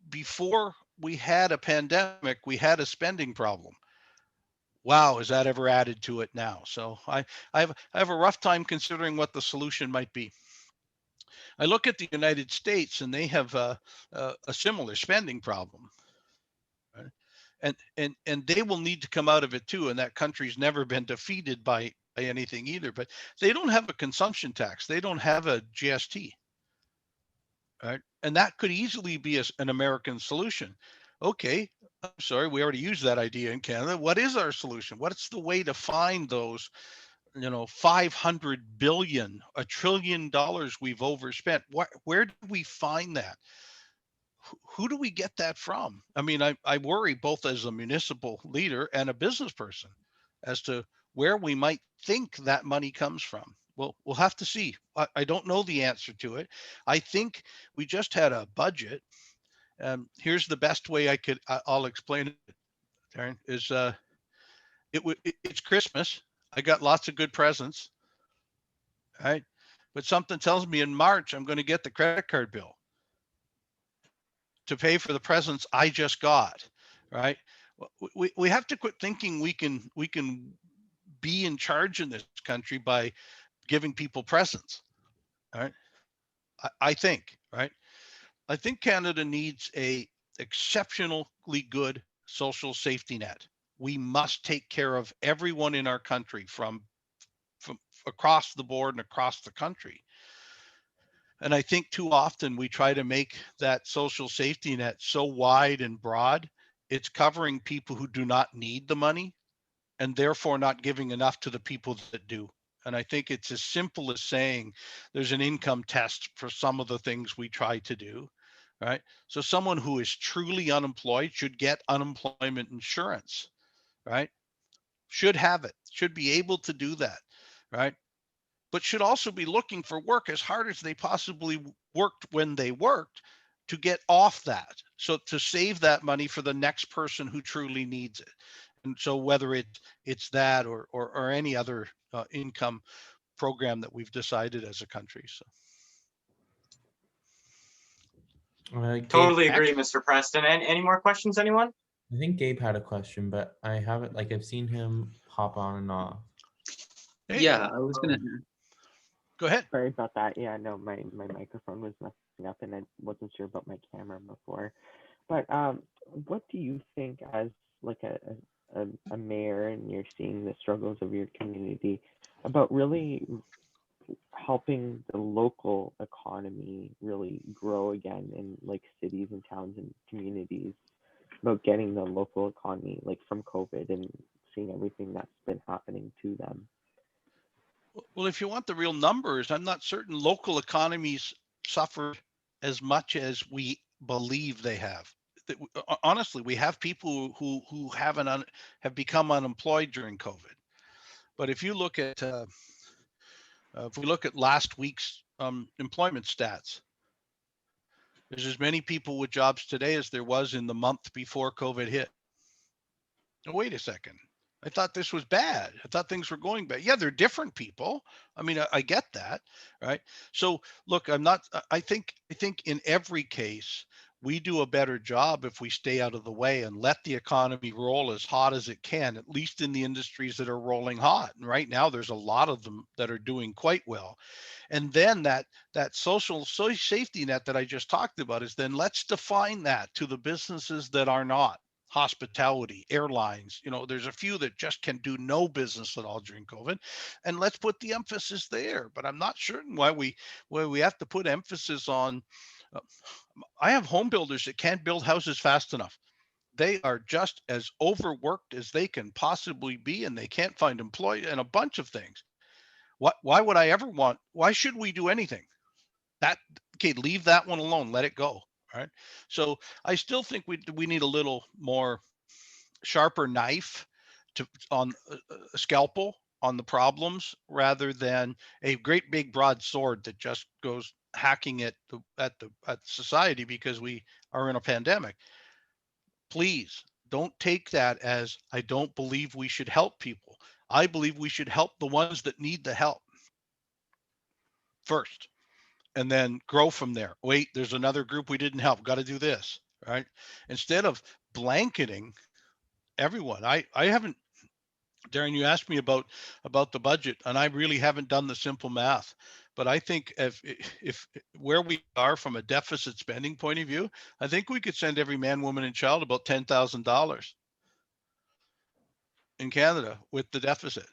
Before we had a pandemic, we had a spending problem. Wow, is that ever added to it now? So I have a rough time considering what the solution might be. I look at the United States and they have a similar spending problem. Right? And they will need to come out of it too. And that country's never been defeated by anything either. But they don't have a consumption tax. They don't have a GST. Right? And that could easily be an American solution. Okay, I'm sorry, we already used that idea in Canada. What is our solution? What's the way to find those 500 billion, $1 trillion we've overspent? Where do we find that? Who do we get that from? I mean, I worry both as a municipal leader and a business person as to where we might think that money comes from. Well, we'll have to see. I don't know the answer to it. I think we just had a budget. Here's the best way I'll explain it, Darren, is it's Christmas. I got lots of good presents, right? But something tells me in March I'm going to get the credit card bill to pay for the presents I just got, right? We have to quit thinking we can be in charge in this country by giving people presents, right? I think, right? I think Canada needs a exceptionally good social safety net. We must take care of everyone in our country from across the board and across the country. And I think too often we try to make that social safety net so wide and broad, it's covering people who do not need the money and therefore not giving enough to the people that do. And I think it's as simple as saying there's an income test for some of the things we try to do, right? So someone who is truly unemployed should get unemployment insurance, right? Should have it, should be able to do that, right? But should also be looking for work as hard as they possibly worked when they worked to get off that. So to save that money for the next person who truly needs it. And so whether it's that or any other income program that we've decided as a country. So. Totally agree, Mr. Preston. And any more questions, anyone? I think Gabe had a question, but I haven't, I've seen him pop on and off. Hey, Yeah, I was gonna. go ahead. Sorry about that. Yeah, no, my microphone was messing up and I wasn't sure about my camera before. But what do you think as like a mayor and you're seeing the struggles of your community about really helping the local economy really grow again in like cities and towns and communities, about getting the local economy like from COVID and seeing everything that's been happening to them? Well, if you want the real numbers, I'm not certain local economies suffered as much as we believe they have. Honestly, we have people who have become unemployed during COVID. But if you look at if we look at last week's employment stats, there's as many people with jobs today as there was in the month before COVID hit. Now, wait a second. I thought this was bad. I thought things were going bad. Yeah, they're different people. I mean, I get that, right? So look, I'm not. I think in every case we do a better job if we stay out of the way and let the economy roll as hot as it can. At least in the industries that are rolling hot. And right now, there's a lot of them that are doing quite well. And then that safety net that I just talked about is then let's define that to the businesses that are not hospitality, airlines. There's a few that just can do no business at all during COVID, and let's put the emphasis there. But I'm not certain why we have to put emphasis on. Uh, I have home builders that can't build houses fast enough. They are just as overworked as they can possibly be, and they can't find employees and a bunch of things. Why would I ever want? Why should we do anything? That Okay, leave that one alone. Let it go. Right. So I still think we need a little more sharper knife to on a scalpel on the problems rather than a great big broad sword that just goes hacking at society because we are in a pandemic. Please don't take that as I don't believe we should help people. I believe we should help the ones that need the help first and then grow from there. Wait, there's another group we didn't help. Got to do this, right? Instead of blanketing everyone. I haven't, Darren, you asked me about the budget, and I really haven't done the simple math. But I think if where we are from a deficit spending point of view, I think we could send every man, woman, and child about $10,000 in Canada with the deficit.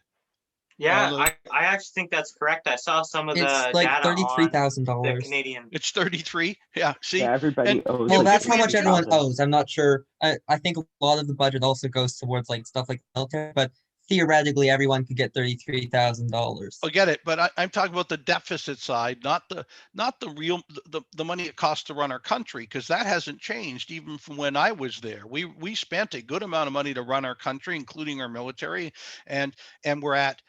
Yeah, The, I actually think that's correct. I saw some of It's the like data on the $33,000. Canadian. it's 33. Yeah. See, Yeah, everybody and owes. Well, if, like that's if how we much had everyone 50,000. owes. I'm not sure. I think a lot of the budget also goes towards like stuff like military, but theoretically everyone could get $33,000. I get it, but I'm talking about the deficit side, not the real the money it costs to run our country, because that hasn't changed even from when I was there. We spent a good amount of money to run our country, including our military, and we're at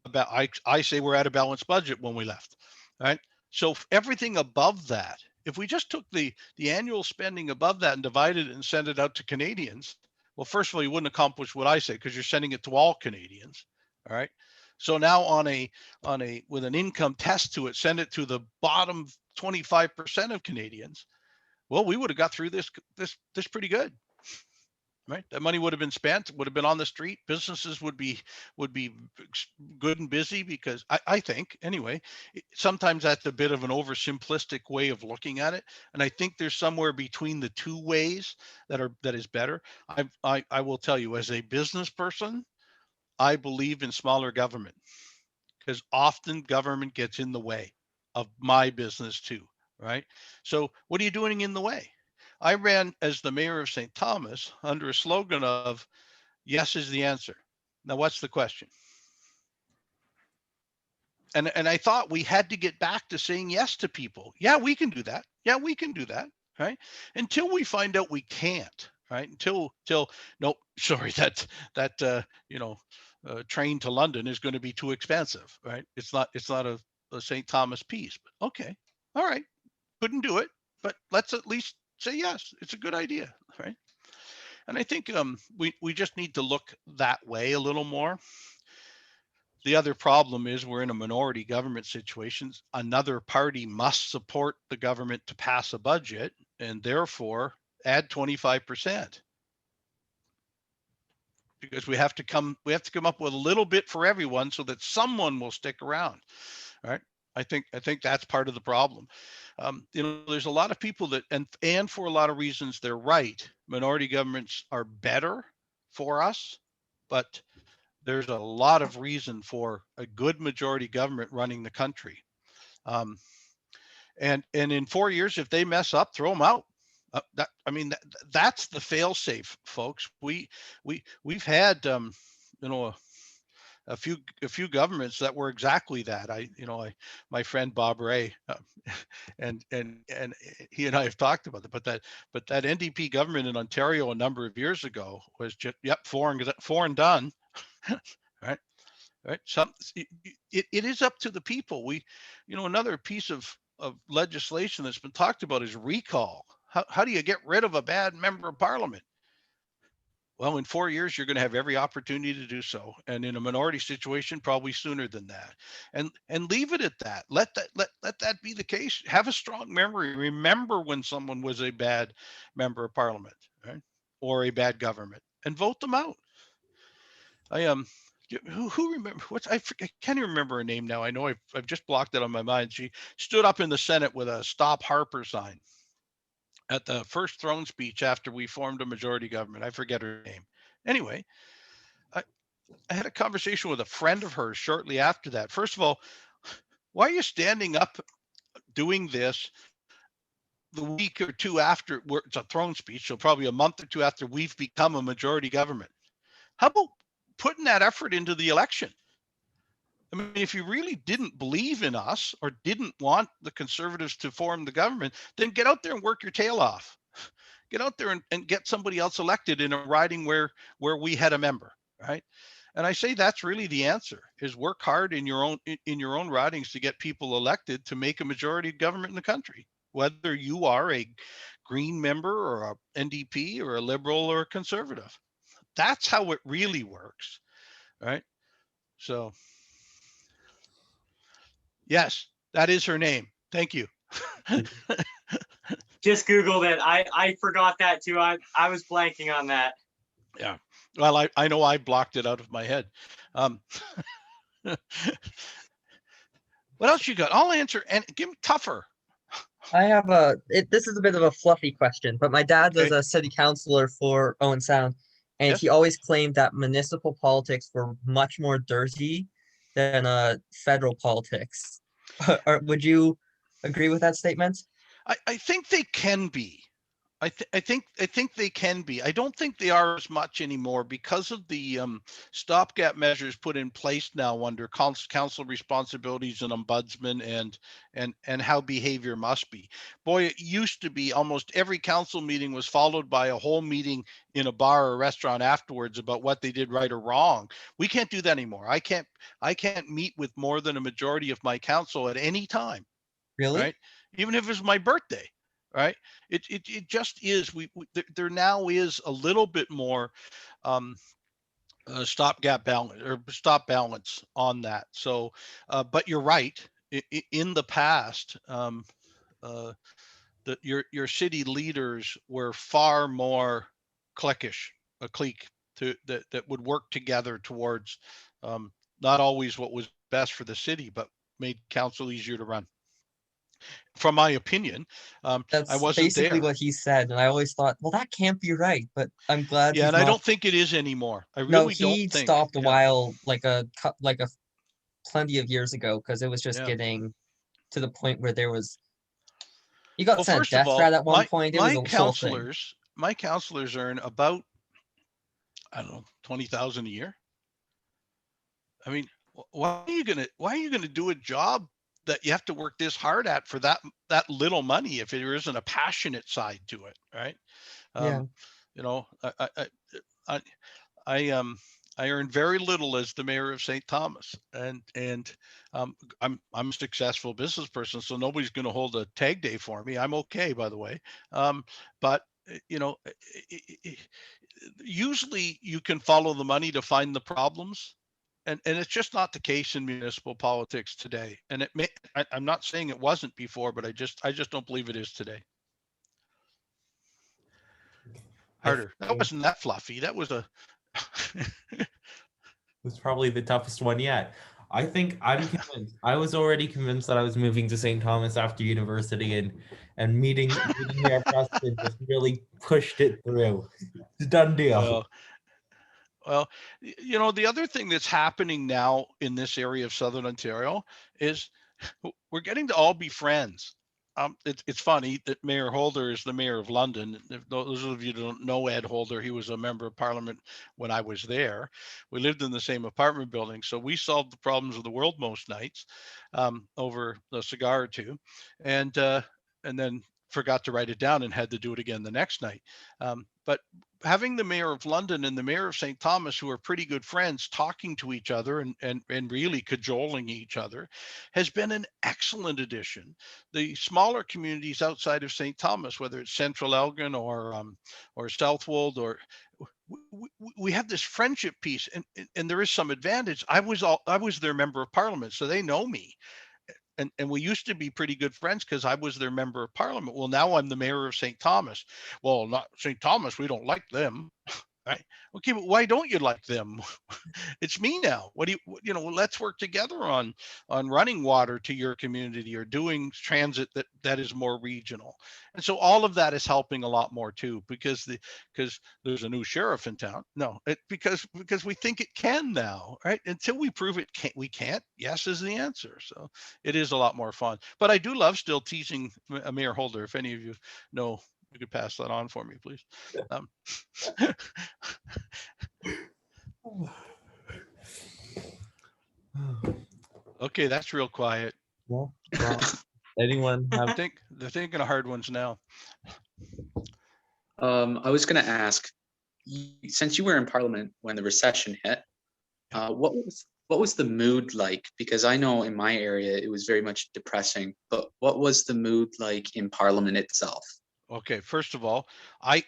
about I say we're at a balanced budget when we left, right? So everything above that, if we just took the annual spending above that and divided it and sent it out to Canadians, well, first of all, you wouldn't accomplish what I say because you're sending it to all Canadians, all right? So now on a with an income test to it, send it to the bottom 25% of Canadians. Well, we would have got through this pretty good, right? That money would have been spent, would have been on the street. Businesses would be good and busy because I think anyway, sometimes that's a bit of an oversimplistic way of looking at it. And I think there's somewhere between the two ways that is better. I will tell you, as a business person, I believe in smaller government because often government gets in the way of my business too, right? So what are you doing in the way? I ran as the mayor of St. Thomas under a slogan of yes is the answer. Now, what's the question? And I thought we had to get back to saying yes to people. Yeah, we can do that. Yeah, we can do that. Right. Until we find out we can't. Right. Until nope. Sorry, train to London is going to be too expensive. Right. It's not a St. Thomas piece. But okay. All right. Couldn't do it, but let's at least say yes. It's a good idea. Right. And I think we just need to look that way a little more. The other problem is we're in a minority government situation. Another party must support the government to pass a budget and therefore add 25% because we have to come up with a little bit for everyone so that someone will stick around. All right. I think that's part of the problem. There's a lot of people that, and for a lot of reasons, they're right. Minority governments are better for us, but there's a lot of reason for a good majority government running the country. Um, and in 4 years, if they mess up, throw them out. That's the fail safe, folks. We've had a few governments that were exactly that. My friend Bob Ray, and he and I have talked about it. But that NDP government in Ontario a number of years ago was just foreign done, right? Right. It is up to the people. Another piece of legislation that's been talked about is recall. How do you get rid of a bad member of parliament? Well, in 4 years, you're going to have every opportunity to do so, and in a minority situation, probably sooner than that. And leave it at that. Let that be the case. Have a strong memory. Remember when someone was a bad member of parliament, right, or a bad government, and vote them out. I who remember I can't even remember her name now. I know I've just blocked it on my mind. She stood up in the Senate with a "Stop Harper" sign at the first throne speech after we formed a majority government. I forget her name. Anyway, I, I had a conversation with a friend of hers shortly after that. First of all, why are you standing up doing this the week or two after it's a throne speech? So probably a month or two after we've become a majority government. How about putting that effort into the election? I mean, if you really didn't believe in us or didn't want the Conservatives to form the government, then get out there and work your tail off. Get out there and get somebody else elected in a riding where we had a member, right? And I say that's really the answer: is work hard in your own ridings to get people elected to make a majority government in the country, whether you are a Green member or a NDP or a Liberal or a Conservative. That's how it really works, right? So yes, that is her name. Thank you. Just Googled it. I forgot that too. I was blanking on that. Yeah. Well, I know I blocked it out of my head. What else you got? I'll answer and give me tougher. I have this is a bit of a fluffy question, but my dad was Okay. a city councilor for Owen Sound, and Yes. he always claimed that municipal politics were much more dirty than federal politics. Would you agree with that statement? I think they can be. I think they can be. I don't think they are as much anymore because of the stopgap measures put in place now under council responsibilities and ombudsman and how behavior must be. Boy, it used to be almost every council meeting was followed by a whole meeting in a bar or restaurant afterwards about what they did right or wrong. We can't do that anymore. I can't meet with more than a majority of my council at any time, Really? right? Even if it's my birthday, right? It just is. There now is a little bit more um, stopgap balance or stop balance on that. So, but you're right. In the past, uh, your city leaders were far more cliquish, a clique that would work together towards um, not always what was best for the city, but made council easier to run. From my opinion, I That's wasn't basically there. what he said, and I always thought, well, that can't be right. But I'm glad Yeah, he's and I not. don't think it is anymore. I No, really don't he think. stopped a Yeah, while, like a plenty of years ago, because it was just yeah. getting to the point where there was he got Well, sent a first of death all, threat at one point. It was a whole thing. my counselors earn about, I don't know, 20,000 a year. I mean, why are you gonna do a job that you have to work this hard at for that little money if there isn't a passionate side to it, right? Yeah, Um, you know, I I I earn very little as the mayor of St. Thomas, and I'm a successful business person, so nobody's going to hold a tag day for me. I'm okay, by the way. But you know, usually you can follow the money to find the problems, and it's just not the case in municipal politics today. And I'm not saying it wasn't before, but I just don't believe it is today. I Harder. That think wasn't that fluffy. That was a was probably the toughest one yet. I think I'm convinced. I was already convinced that I was moving to St. Thomas after university, and meeting Mayor Preston just really pushed it through. It's a done deal. well, Well, the other thing that's happening now in this area of Southern Ontario is we're getting to all be friends. It's funny that Mayor Holder is the mayor of London. If those of you who don't know Ed Holder, he was a member of Parliament when I was there. We lived in the same apartment building, so we solved the problems of the world most nights over a cigar or two, and and then forgot to write it down and had to do it again the next night. But having the mayor of London and the mayor of St. Thomas, who are pretty good friends, talking to each other and really cajoling each other, has been an excellent addition. The smaller communities outside of St. Thomas, whether it's Central Elgin or Southwold, or we have this friendship piece, and there is some advantage. I was their member of parliament, so they know me, and we used to be pretty good friends because I was their member of parliament. Well, now I'm the mayor of St. Thomas. Well, not St. Thomas, we don't like them. Right? Okay, but why don't you like them? It's me now. What do you know, let's work together on running water to your community or doing transit that is more regional. And so all of that is helping a lot more too, because there's a new sheriff in town. No, because we think it can now, right? Until we prove it can't, we can't. Yes is the answer. So it is a lot more fun. But I do love still teasing Mayor Holder. If any of you know, you could pass that on for me, please. Um, okay, that's real quiet. Well, anyone have? They're thinking of hard ones now. I was going to ask, since you were in Parliament when the recession hit, what was the mood like? Because I know in my area it was very much depressing. But what was the mood like in Parliament itself? Okay, first of all, I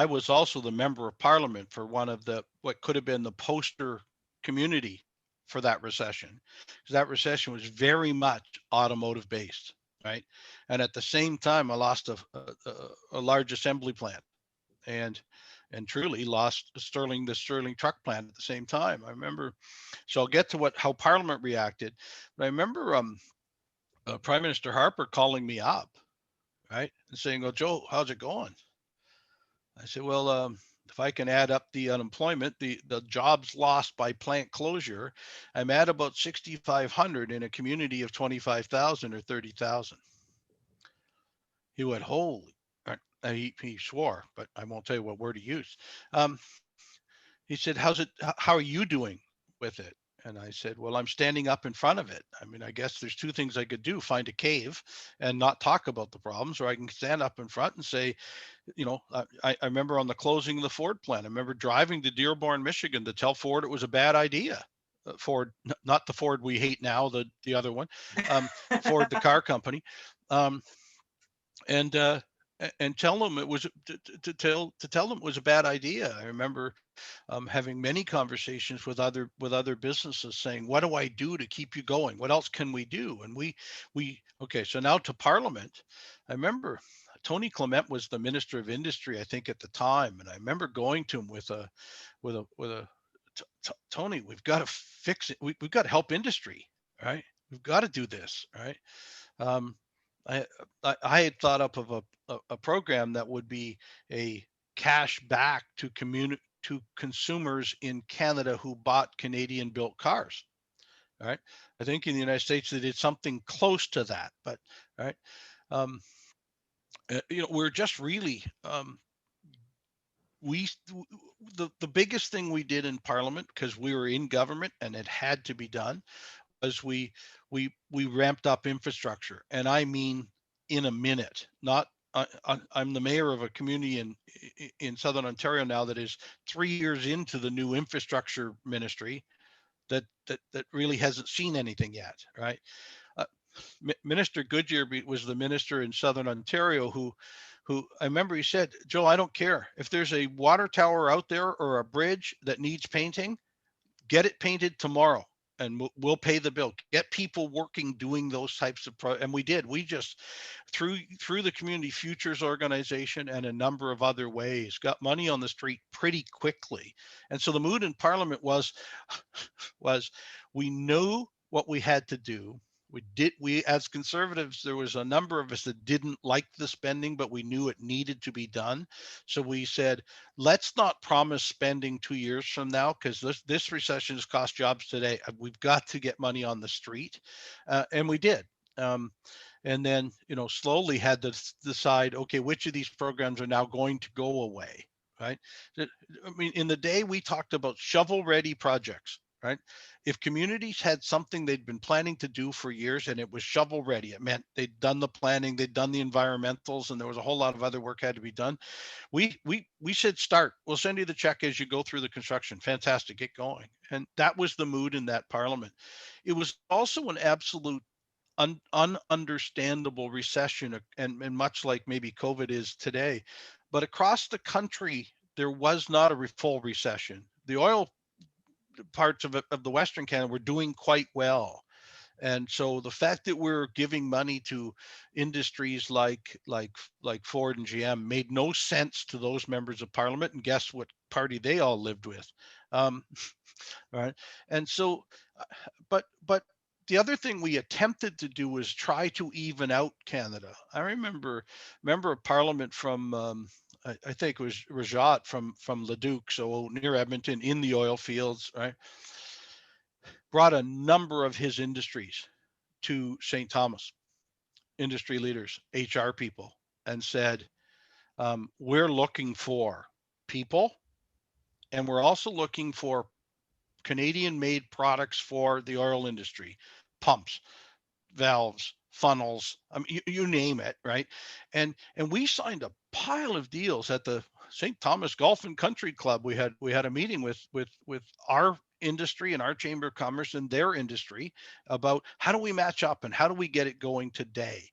was also the member of parliament for one of the what could have been the poster community for that recession, because that recession was very much automotive based, right? And at the same time, I lost a large assembly plant, and truly lost the Sterling truck plant at the same time. I remember, so I'll get to how Parliament reacted, but I remember Prime Minister Harper calling me up, right, and saying, "Well, Joe, how's it going?" I said, "Well, if I can add up the unemployment, the jobs lost by plant closure, I'm at about 6,500 in a community of 25,000 or 30,000." He went, "Holy!" He swore, but I won't tell you what word he used. Um, he said, How are you doing with it?" And I said, "Well, I'm standing up in front of it. I mean, I guess there's two things I could do: find a cave and not talk about the problems, or I can stand up in front and say, I remember on the closing of the Ford plant, I remember driving to Dearborn, Michigan to tell Ford it was a bad idea. Ford, not the Ford we hate now, the other one, Ford, the car company, um, and tell them it was to tell them it was a bad idea. I remember having many conversations with other businesses saying, "What do I do to keep you going? What else can we do?" And we okay. So now to Parliament, I remember Tony Clement was the Minister of Industry, I think, at the time, and I remember going to him with a Tony, we've got to fix it. We've got to help industry, right? We've got to do this, right? Um, I, I had thought up of a program that would be a cash back to consumers in Canada who bought Canadian built cars. Right. I think in the United States they did something close to that, but right. Um, we're just really we the biggest thing we did in Parliament, because we were in government and it had to be done, was we ramped up infrastructure, and I mean in a minute. Not I'm the mayor of a community in Southern Ontario now that is 3 years into the new infrastructure ministry that really hasn't seen anything yet, right? Uh, Minister Goodyear was the minister in Southern Ontario who I remember he said, "Joe, I don't care if there's a water tower out there or a bridge that needs painting, get it painted tomorrow and we'll pay the bill. Get people working doing those types of and we did. We just through the Community Futures organization and a number of other ways got money on the street pretty quickly. And so the mood in Parliament was we knew what we had to do. We as conservatives, there was a number of us that didn't like the spending, but we knew it needed to be done. So we said, let's not promise spending 2 years from now, because this recession has cost jobs today. We've got to get money on the street. And we did. And then, slowly had to decide, okay, which of these programs are now going to go away, right? I mean, in the day we talked about shovel ready projects, right? If communities had something they'd been planning to do for years and it was shovel ready, it meant they'd done the planning, they'd done the environmentals, and there was a whole lot of other work had to be done. We said, start. We'll send you the check as you go through the construction. Fantastic, get going. And that was the mood in that Parliament. It was also an absolute ununderstandable recession, and much like maybe COVID is today. But across the country, there was not a full recession. The oil parts of the Western Canada were doing quite well. And so the fact that we're giving money to industries like Ford and GM made no sense to those members of parliament. And guess what party they all lived with? Um, right. And so, but the other thing we attempted to do was try to even out Canada. I remember member of parliament from I think it was Rajat from Leduc, so near Edmonton, in the oil fields, right? Brought a number of his industries to St. Thomas, industry leaders, HR people, and said, we're looking for people, and we're also looking for Canadian made products for the oil industry, pumps, valves, funnels, I mean, you name it, right? And we signed a pile of deals at the St. Thomas Golf and Country Club. We had a meeting with our industry and our Chamber of Commerce and their industry about how do we match up and how do we get it going today.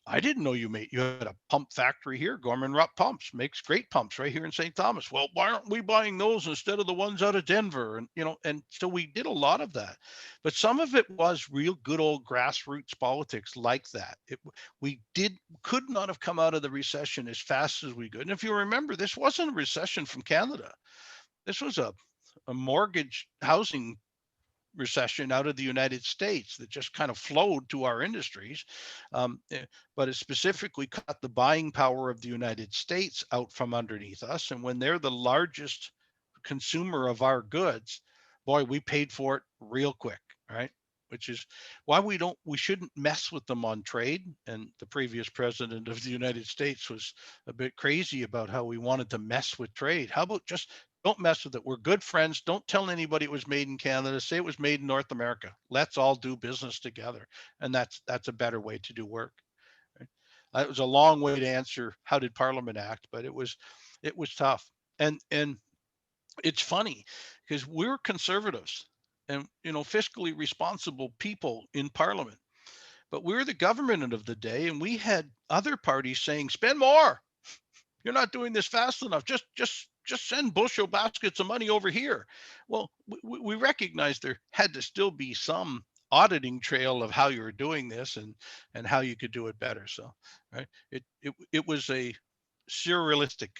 I didn't know you had a pump factory here. Gorman Rupp Pumps makes great pumps right here in St. Thomas. Well, why aren't we buying those instead of the ones out of Denver? And and so we did a lot of that. But some of it was real good old grassroots politics like that. We could not have come out of the recession as fast as we could. And if you remember, this wasn't a recession from Canada. This was a mortgage housing recession out of the United States that just kind of flowed to our industries. But it specifically cut the buying power of the United States out from underneath us. And when they're the largest consumer of our goods, boy, we paid for it real quick, right? Which is why we shouldn't mess with them on trade. And the previous president of the United States was a bit crazy about how we wanted to mess with trade. How about just don't mess with it? We're good friends. Don't tell anybody it was made in Canada. Say it was made in North America. Let's all do business together. And that's a better way to do work. Right? It was a long way to answer how did Parliament act, but it was tough. And it's funny because we're conservatives and fiscally responsible people in Parliament, but we're the government of the day, and we had other parties saying spend more. You're not doing this fast enough. Just send bushel baskets of money over here. Well, we recognize there had to still be some auditing trail of how you were doing this and how you could do it better. So, right, it was a surrealistic,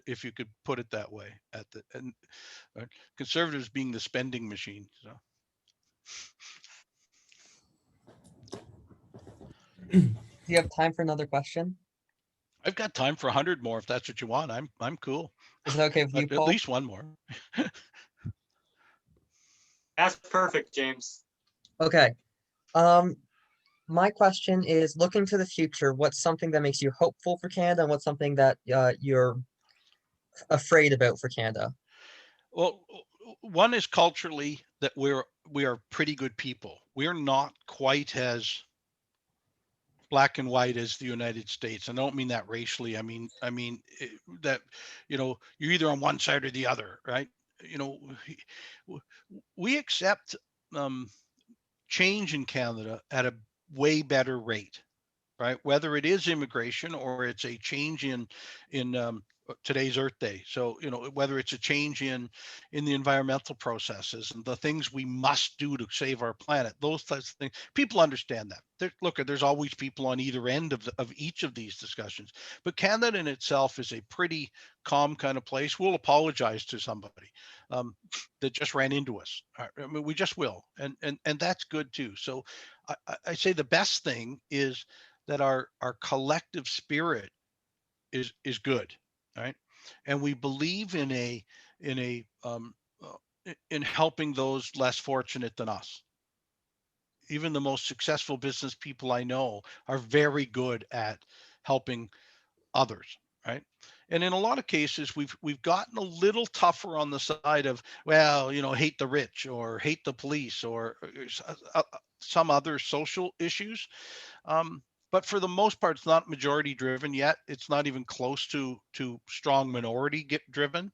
if you could put it that way, at the and conservatives being the spending machine. So. Do you have time for another question? I've got time for 100 more if that's what you want. I'm cool. Is it okay with you, At Paul? least one more. That's perfect, James. Okay. My question is, looking to the future, what's something that makes you hopeful for Canada, and what's something that you're afraid about for Canada? Well, one is culturally that we are pretty good people. We're not quite as black and white as the United States. I don't mean that racially. I mean that you're either on one side or the other, right? You know, we accept um, change in Canada at a way better rate, right? Whether it is immigration or it's a change in today's Earth Day. So whether it's a change in the environmental processes and the things we must do to save our planet, those types of things. People understand that. There's always people on either end of each of these discussions. But Canada in itself is a pretty calm kind of place. We'll apologize to somebody um, that just ran into us. I mean, we just will, and that's good too. So I say the best thing is that our collective spirit is good, right? And we believe in helping those less fortunate than us. Even the most successful business people I know are very good at helping others, right? And in a lot of cases, we've gotten a little tougher on the side of, well, hate the rich or hate the police or some other social issues. But for the most part, it's not majority driven yet. It's not even close to strong minority get driven.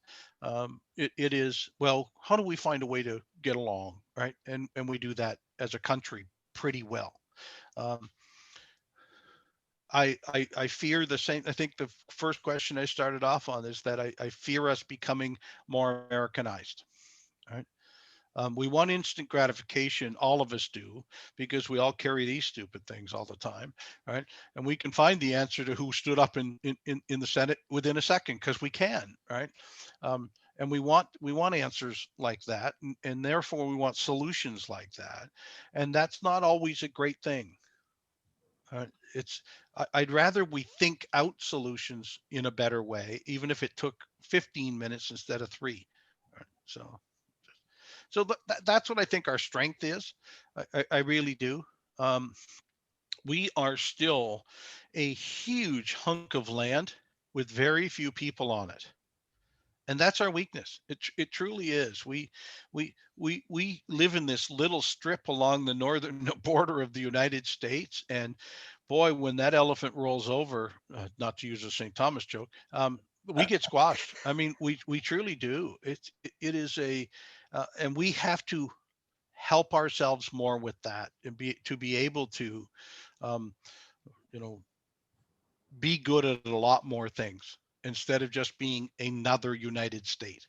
It is, well, how do we find a way to get along, right? And we do that as a country pretty well. Um, I fear the same. I think the first question I started off on is that I fear us becoming more Americanized. Right. We want instant gratification. All of us do, because we all carry these stupid things all the time, right? And we can find the answer to who stood up in the Senate within a second, because we can, right? And we want answers like that, and therefore we want solutions like that, and that's not always a great thing. It's I'd rather we think out solutions in a better way, even if it took 15 minutes instead of three. Right? So that's what I think our strength is. I really do. Um, we are still a huge hunk of land with very few people on it, and that's our weakness. It truly is. We live in this little strip along the northern border of the United States, and boy, when that elephant rolls over, not to use a St. Thomas joke, we get squashed. I mean, we truly do. It is and we have to help ourselves more with that, and be able to, um, you know, be good at a lot more things instead of just being another United State.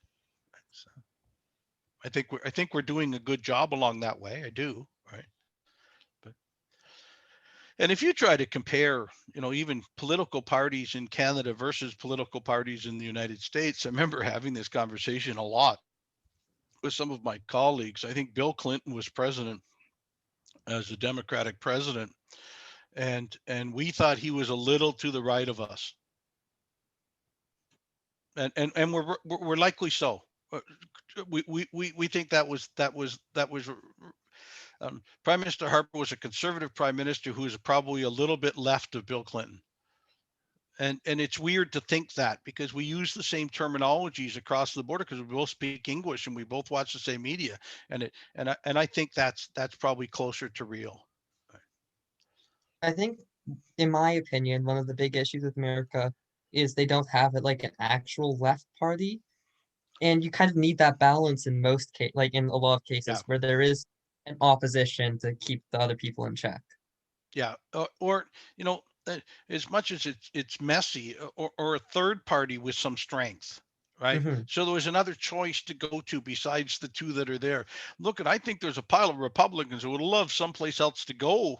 So I think we're doing a good job along that way. I do, right? But and if you try to compare, even political parties in Canada versus political parties in the United States, I remember having this conversation a lot with some of my colleagues. I think Bill Clinton was president as a Democratic president, and we thought he was a little to the right of us, and we're likely so. Uh, we think that was Prime Minister Harper was a conservative prime minister who was probably a little bit left of Bill Clinton. And it's weird to think that, because we use the same terminologies across the border, because we both speak English and we both watch the same media, and I think that's probably closer to real. I think, in my opinion, one of the big issues with America is they don't have it like an actual left party, and you kind of need that balance in most case, like in a lot of Yeah, cases where there is an opposition to keep the other people in check. yeah, or as much as it's messy, or a third party with some strength, right? Hmm. So there was another choice to go to besides the two that are there. Look, I think there's a pile of Republicans who would love someplace else to go,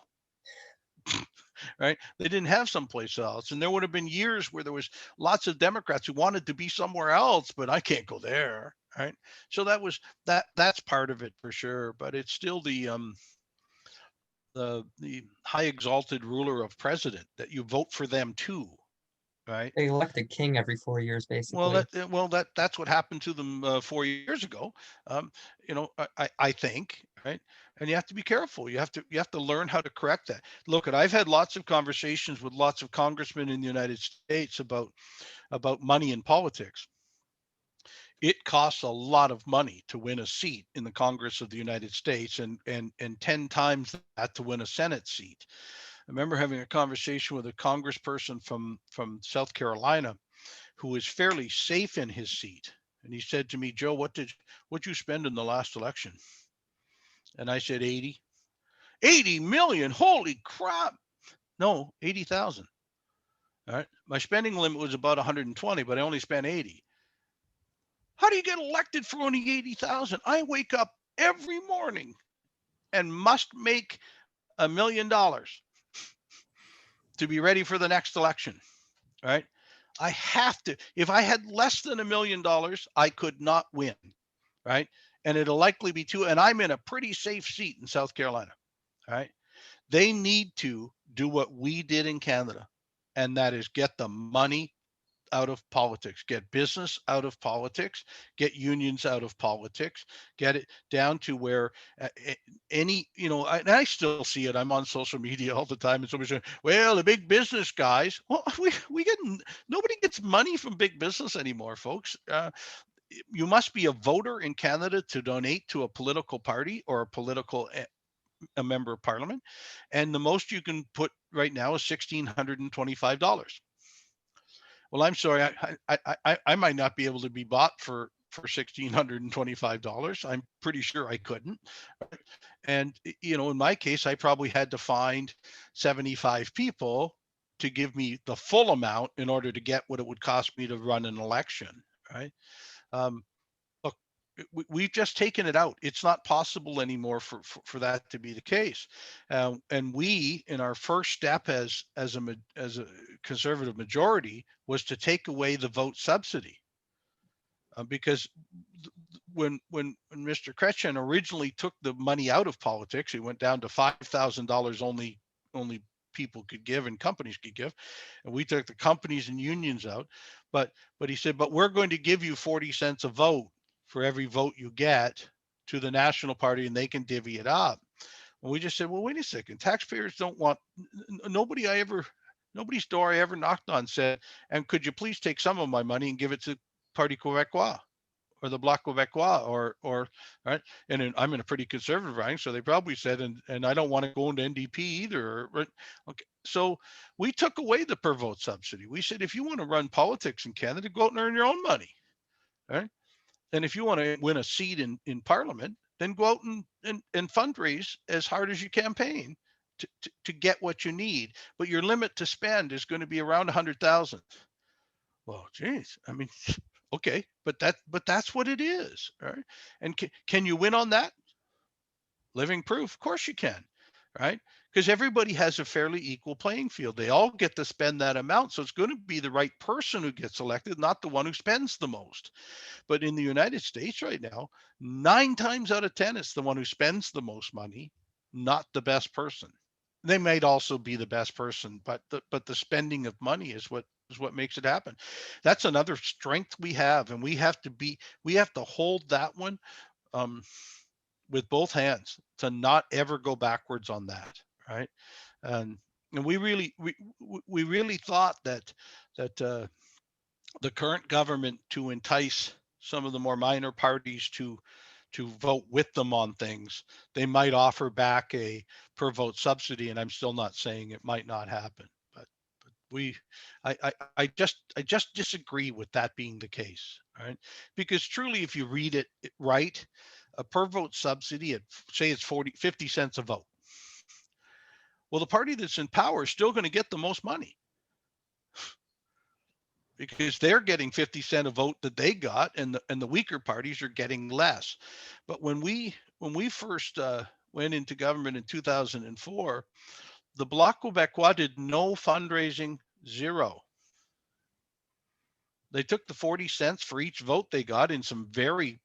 right? They didn't have someplace else, and there would have been years where there was lots of Democrats who wanted to be somewhere else, but I can't go there, right? So that's part of it for sure, but it's still the high exalted ruler of president that you vote for them too, right? They elect a king every 4 years, Well, basically. that's what happened to them 4 years ago. Um, I think, right? And you have to be careful. You have to learn how to correct that. Look, I've had lots of conversations with lots of congressmen in the United States about money in politics. It costs a lot of money to win a seat in the Congress of the United States, and 10 times that to win a Senate seat. I remember having a conversation with a congressperson from South Carolina who was fairly safe in his seat. And he said to me, Joe, what you spend in the last election? And I said, 80 million. Holy crap. No, 80,000. All right. My spending limit was about 120, but I only spent 80. How do you get elected for only 80,000? I wake up every morning and must make $1 million to be ready for the next election. Right. I have to. If I had less than $1 million, I could not win. Right. And it'll likely be two. And I'm in a pretty safe seat in South Carolina. All right. They need to do what we did in Canada, and that is get the money out of politics, get business out of politics, get unions out of politics, get it down to where any, and I still see it. I'm on social media all the time, and somebody's saying, well, the big business guys, well, we get, nobody gets money from big business anymore, folks. You must be a voter in Canada to donate to a political party or a member of parliament. And the most you can put right now is $1,625. Well, I'm sorry, I might not be able to be bought for $1,625. I'm pretty sure I couldn't. And in my case, I probably had to find 75 people to give me the full amount in order to get what it would cost me to run an election, right? Um, look, we've just taken it out. It's not possible anymore for that to be the case. And we, in our first step as a conservative majority, was to take away the vote subsidy. Because when Mr. Kretchen originally took the money out of politics, he went down to $5,000 only people could give and companies could give, and we took the companies and unions out. But he said, but we're going to give you 40 cents a vote for every vote you get to the National Party, and they can divvy it up. And we just said, well, wait a second, taxpayers don't want nobody's door I ever knocked on said, and could you please take some of my money and give it to Parti Québécois or the Bloc Québécois or right. And I'm in a pretty conservative rank, so they probably said, and I don't want to go into NDP either. Right? Okay, so we took away the per vote subsidy. We said, if you want to run politics in Canada, go out and earn your own money, right? And if you want to win a seat in Parliament, then go out and fundraise as hard as you campaign to get what you need. But your limit to spend is going to be around 100,000. Well, geez, I mean, okay, but that's what it is, right? And can you win on that? Living proof, of course you can, right? Because everybody has a fairly equal playing field. They all get to spend that amount, so it's going to be the right person who gets elected, not the one who spends the most. But in the United States right now, 9 times out of 10, it's the one who spends the most money, not the best person. They might also be the best person, but the spending of money is what makes it happen. That's another strength we have, and we have to hold that one with both hands to not ever go backwards on that, right? And we really thought that the current government, to entice some of the more minor parties to vote with them on things, they might offer back a per vote subsidy, and I'm still not saying it might not happen, but we I just disagree with that being the case, right? Because truly, if you read it right, a per vote subsidy at, say, it's 50 cents a vote, well, the party that's in power is still going to get the most money because they're getting 50 cent a vote that they got, and the weaker parties are getting less. But when we first went into government in 2004, the Bloc Québécois did no fundraising, zero. They took the 40 cents for each vote they got in some very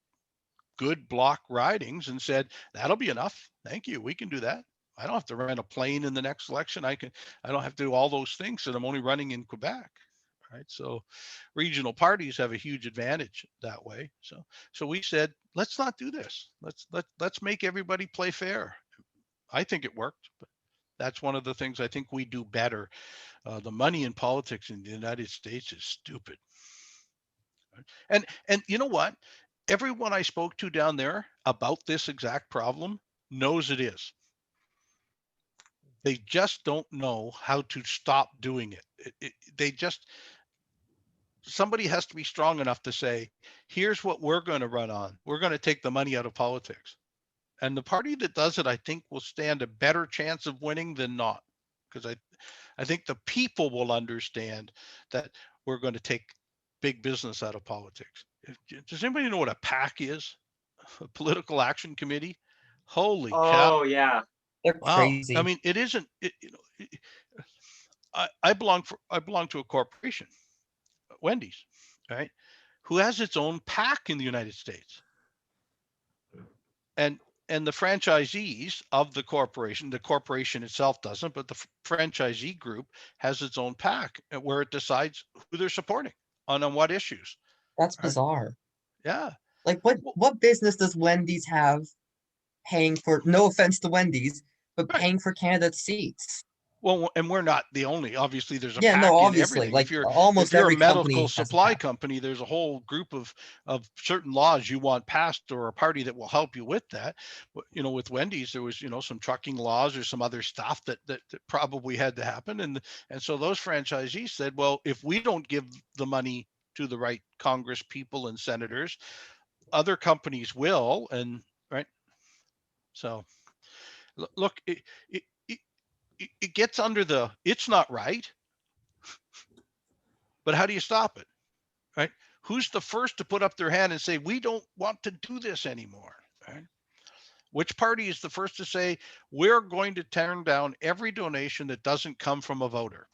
good block ridings and said, that'll be enough. Thank you. We can do that. I don't have to rent a plane in the next election. I don't have to do all those things, and I'm only running in Quebec. Right. So regional parties have a huge advantage that way. So we said, let's not do this. Let's make everybody play fair. I think it worked, but that's one of the things I think we do better. The money in politics in the United States is stupid. And you know what? Everyone I spoke to down there about this exact problem knows it is. They just don't know how to stop doing it. They just, somebody has to be strong enough to say, here's what we're going to run on. We're going to take the money out of politics. And the party that does it, I think, will stand a better chance of winning than not. Because I think the people will understand that we're going to take big business out of politics. Does anybody know what a PAC is? A political action committee? Holy cow. Oh yeah. They're Wow. crazy. I mean, it isn't, I belong to a corporation, Wendy's, right? Who has its own PAC in the United States. And the franchisees of the corporation itself doesn't, but the franchisee group has its own PAC where it decides who they're supporting on what issues. That's Right? bizarre. Yeah. Like what business does Wendy's have paying for, no offense to Wendy's, but Right. paying for candidates' seats? Well, and we're not the only. Obviously, there's a Yeah, PAC no, in obviously, everything. like If you're almost a every medical company has a supply PAC. company, there's a whole group of certain laws you want passed, or a party that will help you with that. You know, with Wendy's, there was some trucking laws or some other stuff that probably had to happen, and so those franchisees said, well, if we don't give the money to the right Congress people and senators, other companies will, and right. So look, it gets under the, it's not right. But how do you stop it? Right? Who's the first to put up their hand and say, we don't want to do this anymore? Right? Which party is the first to say, we're going to turn down every donation that doesn't come from a voter?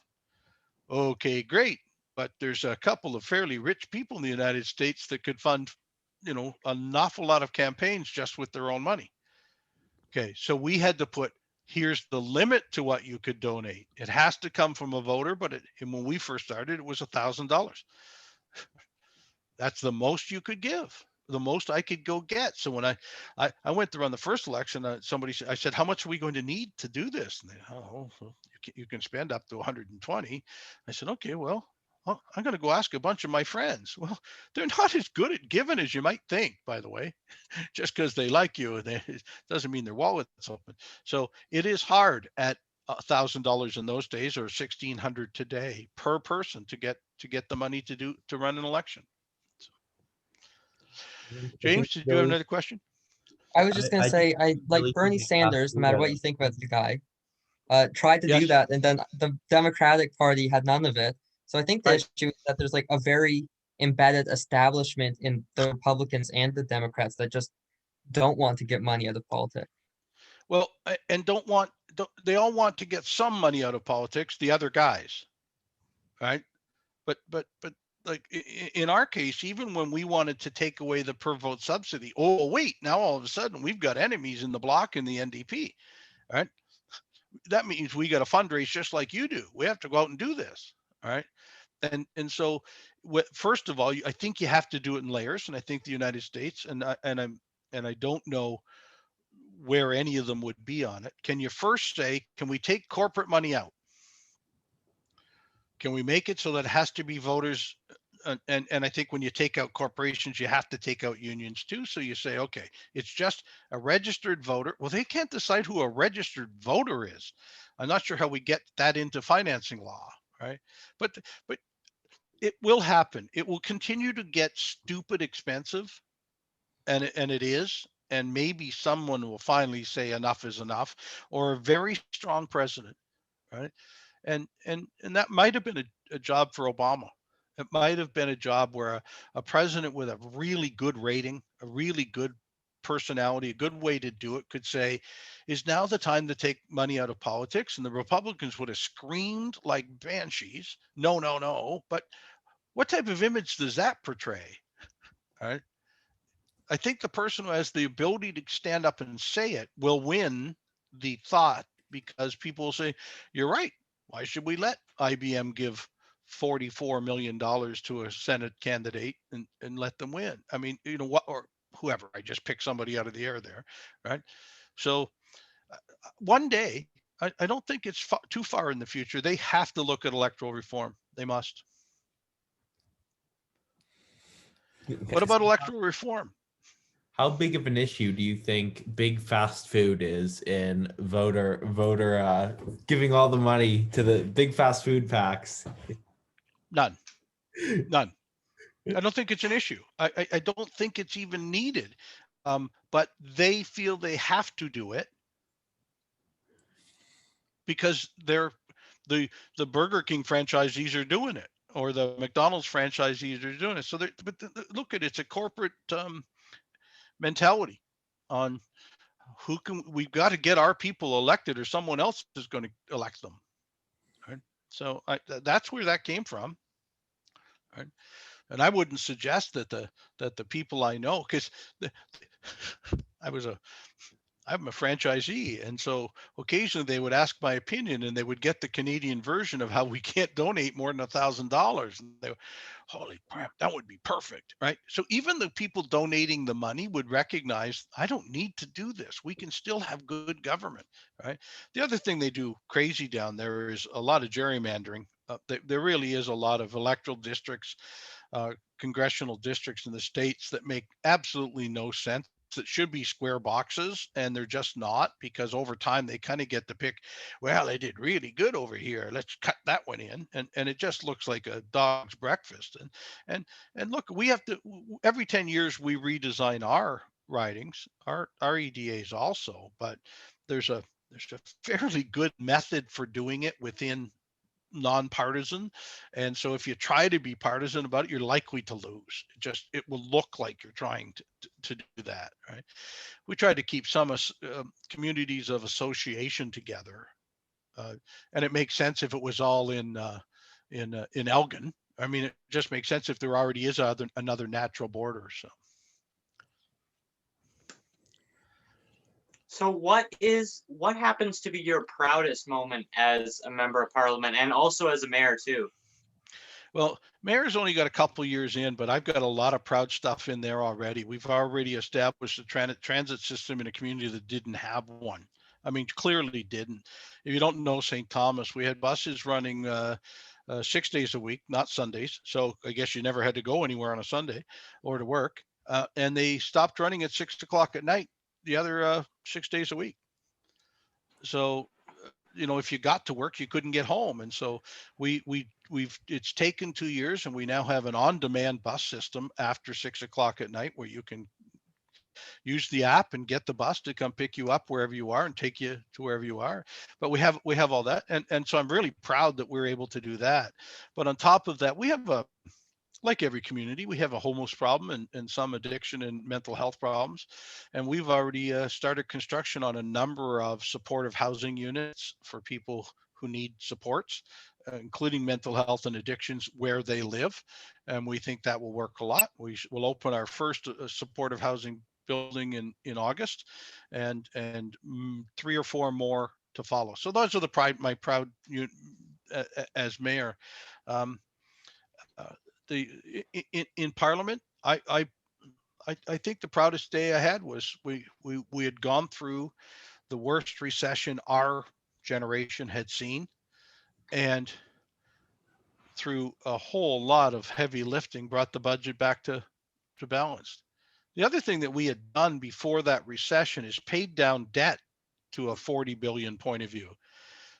Okay, great. But there's a couple of fairly rich people in the United States that could fund, an awful lot of campaigns just with their own money. Okay, so we had to put, here's the limit to what you could donate. It has to come from a voter, but and when we first started, it was $1,000. That's the most you could give, the most I could go get. So when I went to run the first election, I said, how much are we going to need to do this? And they, oh, well, you can spend up to 120. I said, okay, well, I'm going to go ask a bunch of my friends. Well, they're not as good at giving as you might think, by the way. Just because they like you, it doesn't mean their wallet's open. So it is hard at $1,000 in those days, or 1,600 today per person to get the money to run an election. I think James, did you have really, another question? I was just gonna I think say, I like really Bernie think it has Sanders, no to, matter what you think about the guy, tried to do Yes, that, and then the Democratic Party had none of it. So I think the right. issue is that there's like a very embedded establishment in the Republicans and the Democrats that just don't want to get money out of politics. Well, and they all want to get some money out of politics, the other guys, right? But like in our case, even when we wanted to take away the per vote subsidy, oh wait, now all of a sudden we've got enemies in the bloc in the NDP, right? That means we got to fundraise just like you do. We have to go out and do this, all right? And so, first of all, I think you have to do it in layers, and I think the United States, and I don't know where any of them would be on it. Can you first say, can we take corporate money out? Can we make it so that it has to be voters? And I think when you take out corporations, you have to take out unions too. So you say, okay, it's just a registered voter. Well, they can't decide who a registered voter is. I'm not sure how we get that into financing law, right? But it will happen. It will continue to get stupid expensive, and it is. And maybe someone will finally say enough is enough, or a very strong president, right? And that might have been a job for Obama. It might have been a job where a president with a really good rating, a really good personality, a good way to do it could say, is now the time to take money out of politics? And the Republicans would have screamed like banshees, no, no, no. But what type of image does that portray? All right. I think the person who has the ability to stand up and say it will win the thought, because people will say, you're right. Why should we let IBM give $44 million to a Senate candidate and let them win? I mean, what, or whoever, I just picked somebody out of the air there, right? So one day, I don't think it's too far in the future. They have to look at electoral reform. They must. What about electoral reform? how big of an issue do you think big fast food is in voter giving all the money to the big fast food packs? None. None. I don't think it's an issue. I don't think it's even needed. But they feel they have to do it because the Burger King franchisees are doing it, or the McDonald's franchisees are doing it. So look at it, it's a corporate mentality on we've got to get our people elected, or someone else is going to elect them. Right? So that's where that came from. Right? And I wouldn't suggest that the people I know, because I'm a franchisee, and so occasionally they would ask my opinion, and they would get the Canadian version of how we can't donate more than $1,000, and they, holy crap, that would be perfect, right? So even the people donating the money would recognize, I don't need to do this. We can still have good government, right? The other thing they do crazy down there is a lot of gerrymandering. There really is a lot of electoral districts, congressional districts in the states that make absolutely no sense, that should be square boxes, and they're just not, because over time they kind of get to pick, well, they did really good over here, let's cut that one in, and it just looks like a dog's breakfast. And look, we have to, every 10 years we redesign our ridings, our EDAs also, but there's a fairly good method for doing it within nonpartisan. And so if you try to be partisan about it, you're likely to lose. It will look like you're trying to do that, right? We try to keep some communities of association together. And it makes sense if it was all in Elgin. I mean, it just makes sense if there already is another natural border. So what happens to be your proudest moment as a member of parliament and also as a mayor too? Well, mayor's only got a couple years in, but I've got a lot of proud stuff in there already. We've already established a transit system in a community that didn't have one. I mean, clearly didn't. If you don't know St. Thomas, we had buses running 6 days a week, not Sundays. So I guess you never had to go anywhere on a Sunday or to work. And they stopped running at 6 o'clock at night the other 6 days a week. So if you got to work, you couldn't get home. And so it's taken 2 years, and we now have an on-demand bus system after 6 o'clock at night where you can use the app and get the bus to come pick you up wherever you are and take you to wherever you are. But we have all that. And so I'm really proud that we're able to do that. But on top of that, we have like every community, we have a homeless problem and some addiction and mental health problems. And we've already started construction on a number of supportive housing units for people who need supports, including mental health and addictions where they live. And we think that will work a lot. We'll open our first supportive housing building in August, and 3 or 4 more to follow. So those are my proud as mayor. Um, uh, in Parliament, I think the proudest day I had was we had gone through the worst recession our generation had seen, and through a whole lot of heavy lifting, brought the budget back to balanced. The other thing that we had done before that recession is paid down debt to a 40 billion point of view.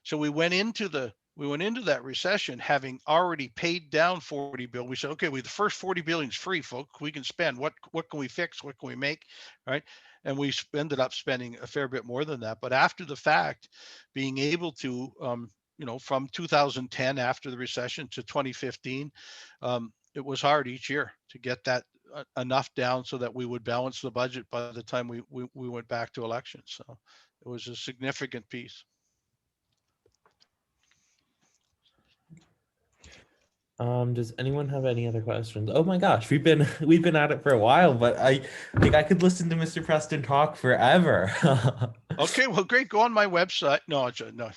So we went into that recession having already paid down 40 billion. We said, okay, the first 40 billion is free, folks. We can spend. What can we fix? What can we make? Right. And we ended up spending a fair bit more than that. But after the fact, being able to, from 2010 after the recession to 2015, it was hard each year to get that enough down so that we would balance the budget by the time we went back to elections. So it was a significant piece. Does anyone have any other questions? Oh my gosh, we've been at it for a while, but I think I could listen to Mr. Preston talk forever. Okay, well, great. Go on my website. No, no.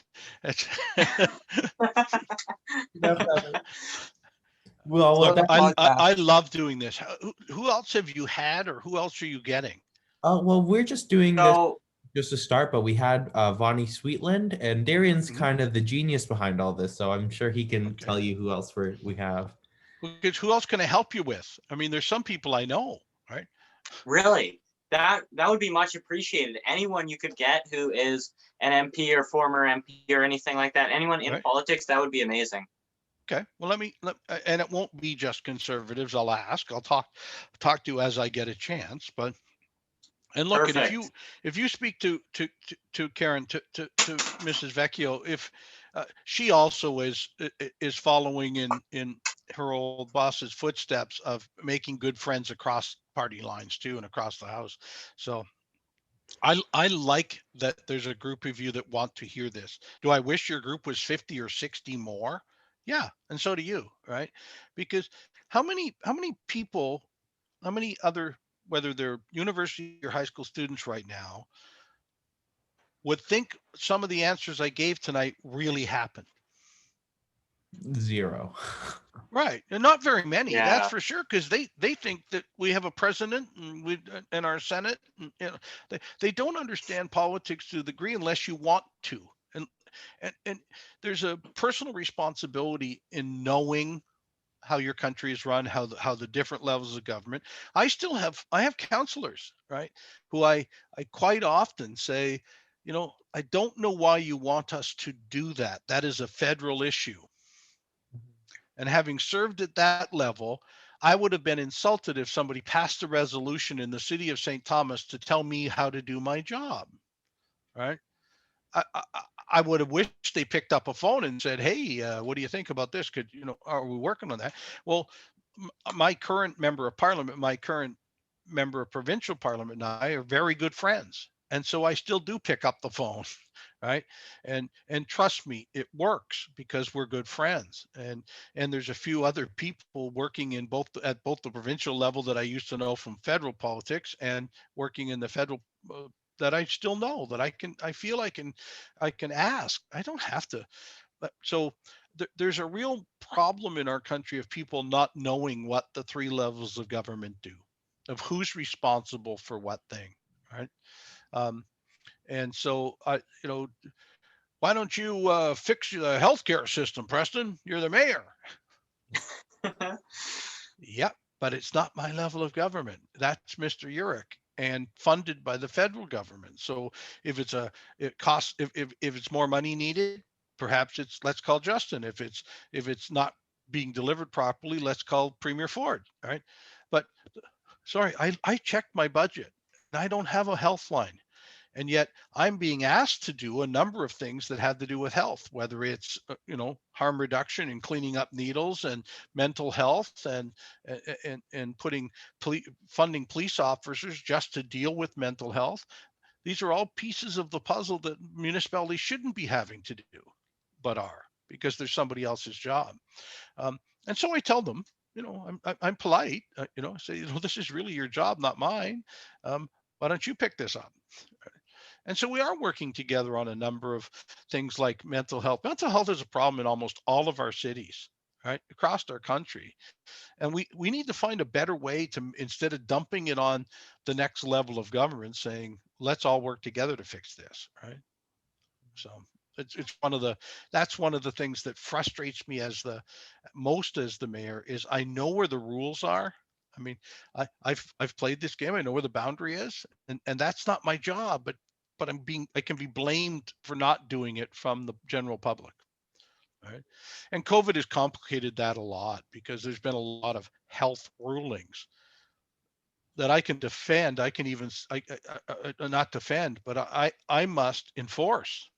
Well, Look, that, I love doing this. Who else have you had, or who else are you getting? well, we're just doing this So just to start, but we had Vonnie Sweetland, and Darian's Mhm. kind of the genius behind all this, so I'm sure he can Okay. tell you who else we have. Because who else can I help you with? I mean, there's some people I know, right? really, that would be much appreciated. Anyone you could get who is an MP or former MP or anything like that, anyone in Right. politics, that would be amazing. Okay. Well, and it won't be just conservatives. I'll ask. I'll talk to you as I get a chance. But and look, and Perfect. if you speak to Karen, to Mrs. Vecchio, if she also is following in her old boss's footsteps of making good friends across party lines too and across the house. So I like that there's a group of you that want to hear this. Do I wish your group was 50 or 60 more? Yeah, and so do you, right? Because how many people, how many other, whether they're university or high school students right now, would think some of the answers I gave tonight really happened? Zero. Right, and not very many, that's Yeah. for sure, because they think that we have a president and and our Senate, and they don't understand politics to the degree unless you want to, and and there's a personal responsibility in knowing how your country is run, how the different levels of government. I have counselors, right, who I quite often say, I don't know why you want us to do that. That is a federal issue. And having served at that level, I would have been insulted if somebody passed a resolution in the city of St. Thomas to tell me how to do my job. Right. I, I, I would have wished they picked up a phone and said, "Hey, what do you think about this? Could are we working on that?" Well, my current member of parliament, my current member of provincial parliament, and I are very good friends, and so I still do pick up the phone, right? And trust me, it works because we're good friends. And there's a few other people working in both at both the provincial level that I used to know from federal politics and working in the federal that I still know that I feel I can ask. I don't have to. So there's a real problem in our country of people not knowing what the three levels of government do, of who's responsible for what thing, right? Um, and so why don't you fix the healthcare system, Preston? You're the mayor. Yep, but it's not my level of government. That's Mr. Urich and funded by the federal government. So if it's a it costs if it's more money needed, perhaps it's let's call Justin. If it's not being delivered properly, let's call Premier Ford. Right. But sorry, I checked my budget and I don't have a health line. And yet I'm being asked to do a number of things that have to do with health, whether it's harm reduction and cleaning up needles and mental health and funding police officers just to deal with mental health. These are all pieces of the puzzle that municipalities shouldn't be having to do, but are, because there's somebody else's job. um, and so I tell them, I'm polite, say, this is really your job, not mine. Why don't you pick this up? And so we are working together on a number of things like mental health. Mental health is a problem in almost all of our cities, right, across our country. And we need to find a better way to, instead of dumping it on the next level of government, saying, let's all work together to fix this, right? So it's that's one of the things that frustrates me as the mayor is I know where the rules are. I mean, I've played this game. I know where the boundary is, and that's not my job. But I can be blamed for not doing it from the general public, right? And COVID has complicated that a lot because there's been a lot of health rulings that I can defend. I can even not defend, but I must enforce,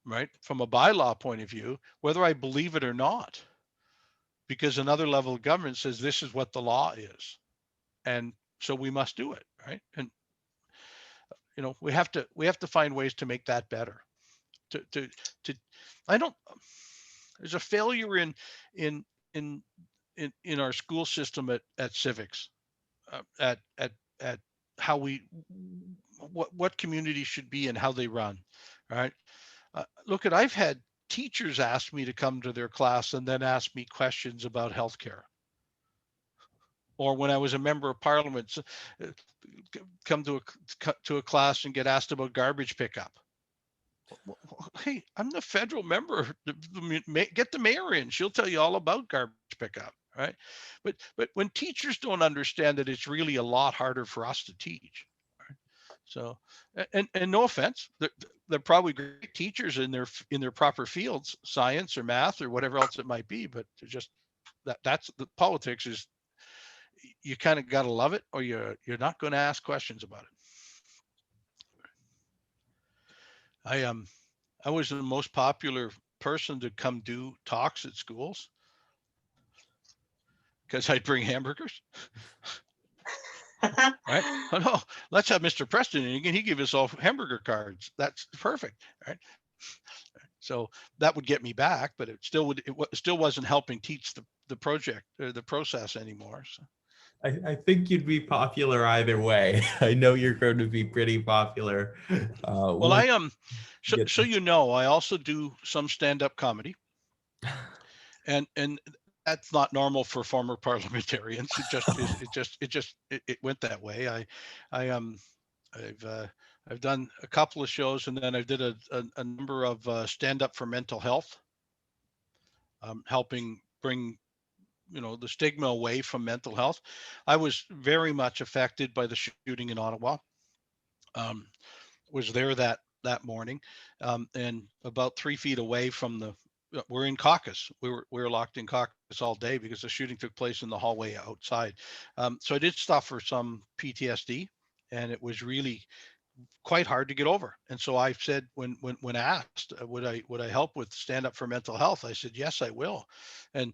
right? From a bylaw point of view, whether I believe it or not, because another level of government says this is what the law is. And so we must do it, right? And we have to find ways to make that better. To I don't there's a failure in in in our school system at civics, at how what communities should be and how they run, right? Look, I've had teachers ask me to come to their class and then ask me questions about healthcare. Or when I was a member of parliament, come to a class and get asked about garbage pickup. Hey, I'm the federal member. Get the mayor in. She'll tell you all about garbage pickup, right? But when teachers don't understand that, it's really a lot harder for us to teach. Right? So, and no offense, they're probably great teachers in their proper fields, science or math or whatever else it might be. But just that's the politics is you kind of got to love it, or you're not going to ask questions about it. I was the most popular person to come do talks at schools because I'd bring hamburgers. Right? Oh no, let's have Mr. Preston and he give us all hamburger cards. That's perfect, right? So that would get me back, but it still wasn't helping teach the project or the process anymore. So. I think you'd be popular either way. I know you're going to be pretty popular. Well, I am. So I also do some stand-up comedy, and that's not normal for former parliamentarians. It went that way. I've done a couple of shows, and then I did a number of stand-up for mental health, helping bring the stigma away from mental health. I was very much affected by the shooting in Ottawa. Was there that morning, and about 3 feet away from we're in caucus. We were locked in caucus all day because the shooting took place in the hallway outside. So I did suffer some PTSD, and it was really quite hard to get over. And so I said, when asked, would I help with Stand Up for Mental Health, I said, yes, I will. And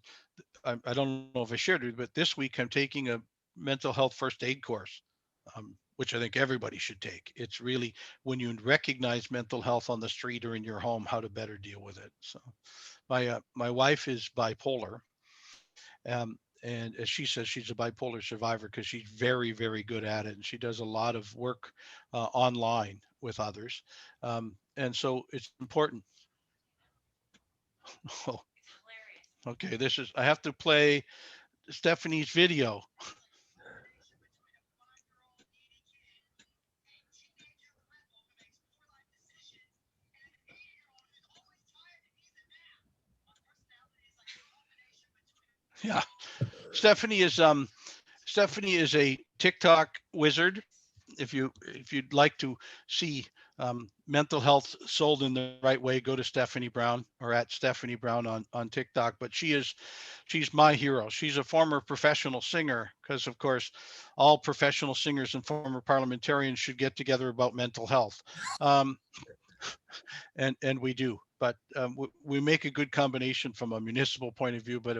I don't know if I shared it, but this week I'm taking a mental health first aid course, which I think everybody should take. It's really when you recognize mental health on the street or in your home, how to better deal with it. So my wife is bipolar, and as she says, she's a bipolar survivor because she's very, very good at it, and she does a lot of work online with others, and so it's important. Oh, okay, this is I have to play Stephanie's video. Yeah, Stephanie is Stephanie is a TikTok wizard. If you'd like to see mental health sold in the right way, go to Stephanie Brown or at Stephanie Brown on TikTok. But she's my hero. She's a former professional singer because, of course, all professional singers and former parliamentarians should get together about mental health. Um, and we do, but we make a good combination from a municipal point of view. But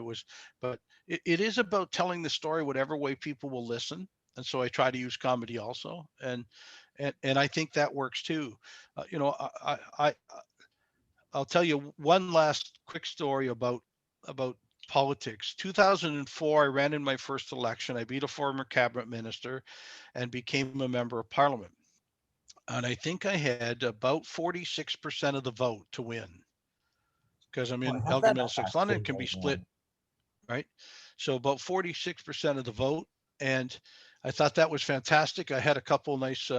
it is about telling the story whatever way people will listen, and so I try to use comedy also, and I think that works too. You know, I'll tell you one last quick story about politics. 2004, I ran in my first election. I beat a former cabinet minister and became a member of parliament, and I think I had about 46% of the vote to win because I'm Oh, I in have Elgin that Middlesex, London. actually It can be right split, now. right? So about 46% of the vote, and I thought that was fantastic. I had a couple nice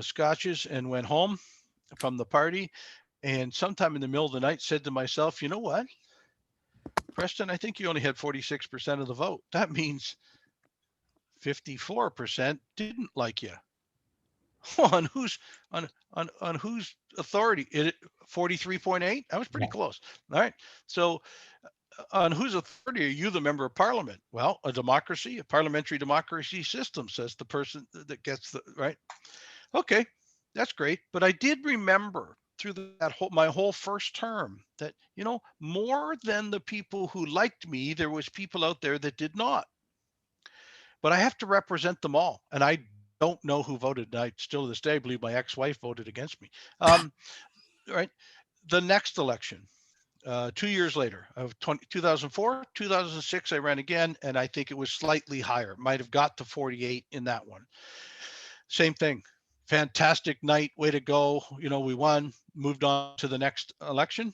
scotches and went home from the party, and sometime in the middle of the night said to myself, you know what, Preston, I think you only had 46% of the vote. That means 54% didn't like you. on whose on whose authority? 43.8. That was pretty Yeah. close. All right. So on whose authority are you the member of parliament? Well, a democracy, a parliamentary democracy system, says the person that gets the right. Okay, that's great. But I did remember through that whole my whole first term that, more than the people who liked me, there was people out there that did not. But I have to represent them all, and I don't know who voted. I still to this day believe my ex-wife voted against me. Right. The next election, 2 years later, of 2004, 2006, I ran again, and I think it was slightly higher. Might have got to 48 in that one. Same thing. Fantastic night. Way to go. We won, moved on to the next election.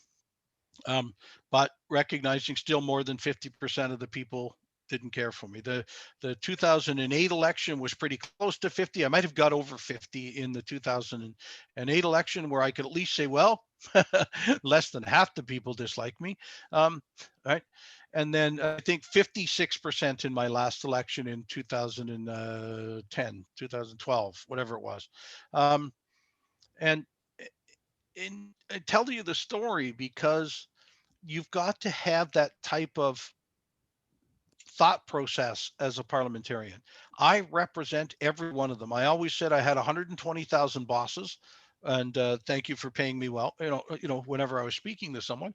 Um, but recognizing still more than 50% of the people didn't care for me. The 2008 election was pretty close to 50. I might have got over 50 in the 2008 election, where I could at least say, well, less than half the people dislike me. Right. And then I think 56% in my last election in 2010, 2012, whatever it was. And I tell you the story because you've got to have that type of thought process as a parliamentarian. I represent every one of them. I always said I had 120,000 bosses, and thank you for paying me well. Whenever I was speaking to someone,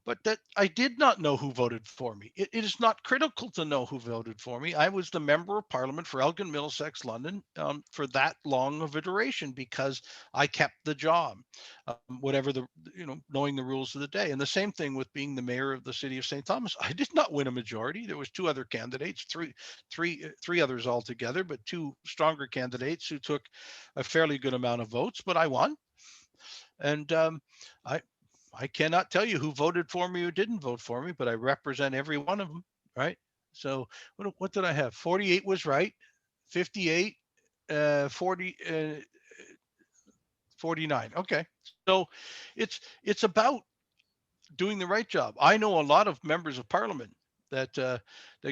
but that I did not know who voted for me. It is not critical to know who voted for me. I was the member of parliament for Elgin Middlesex, London, for that long of a duration because I kept the job, whatever knowing the rules of the day. And the same thing with being the mayor of the city of St. Thomas. I did not win a majority. There was two other candidates, three others altogether, but two stronger candidates who took a fairly good amount of votes, but I won. And I I cannot tell you who voted for me or didn't vote for me, but I represent every one of them, right? So what did I have? 48 was right, 58, 40, 49. Okay. So it's about doing the right job. I know a lot of members of parliament that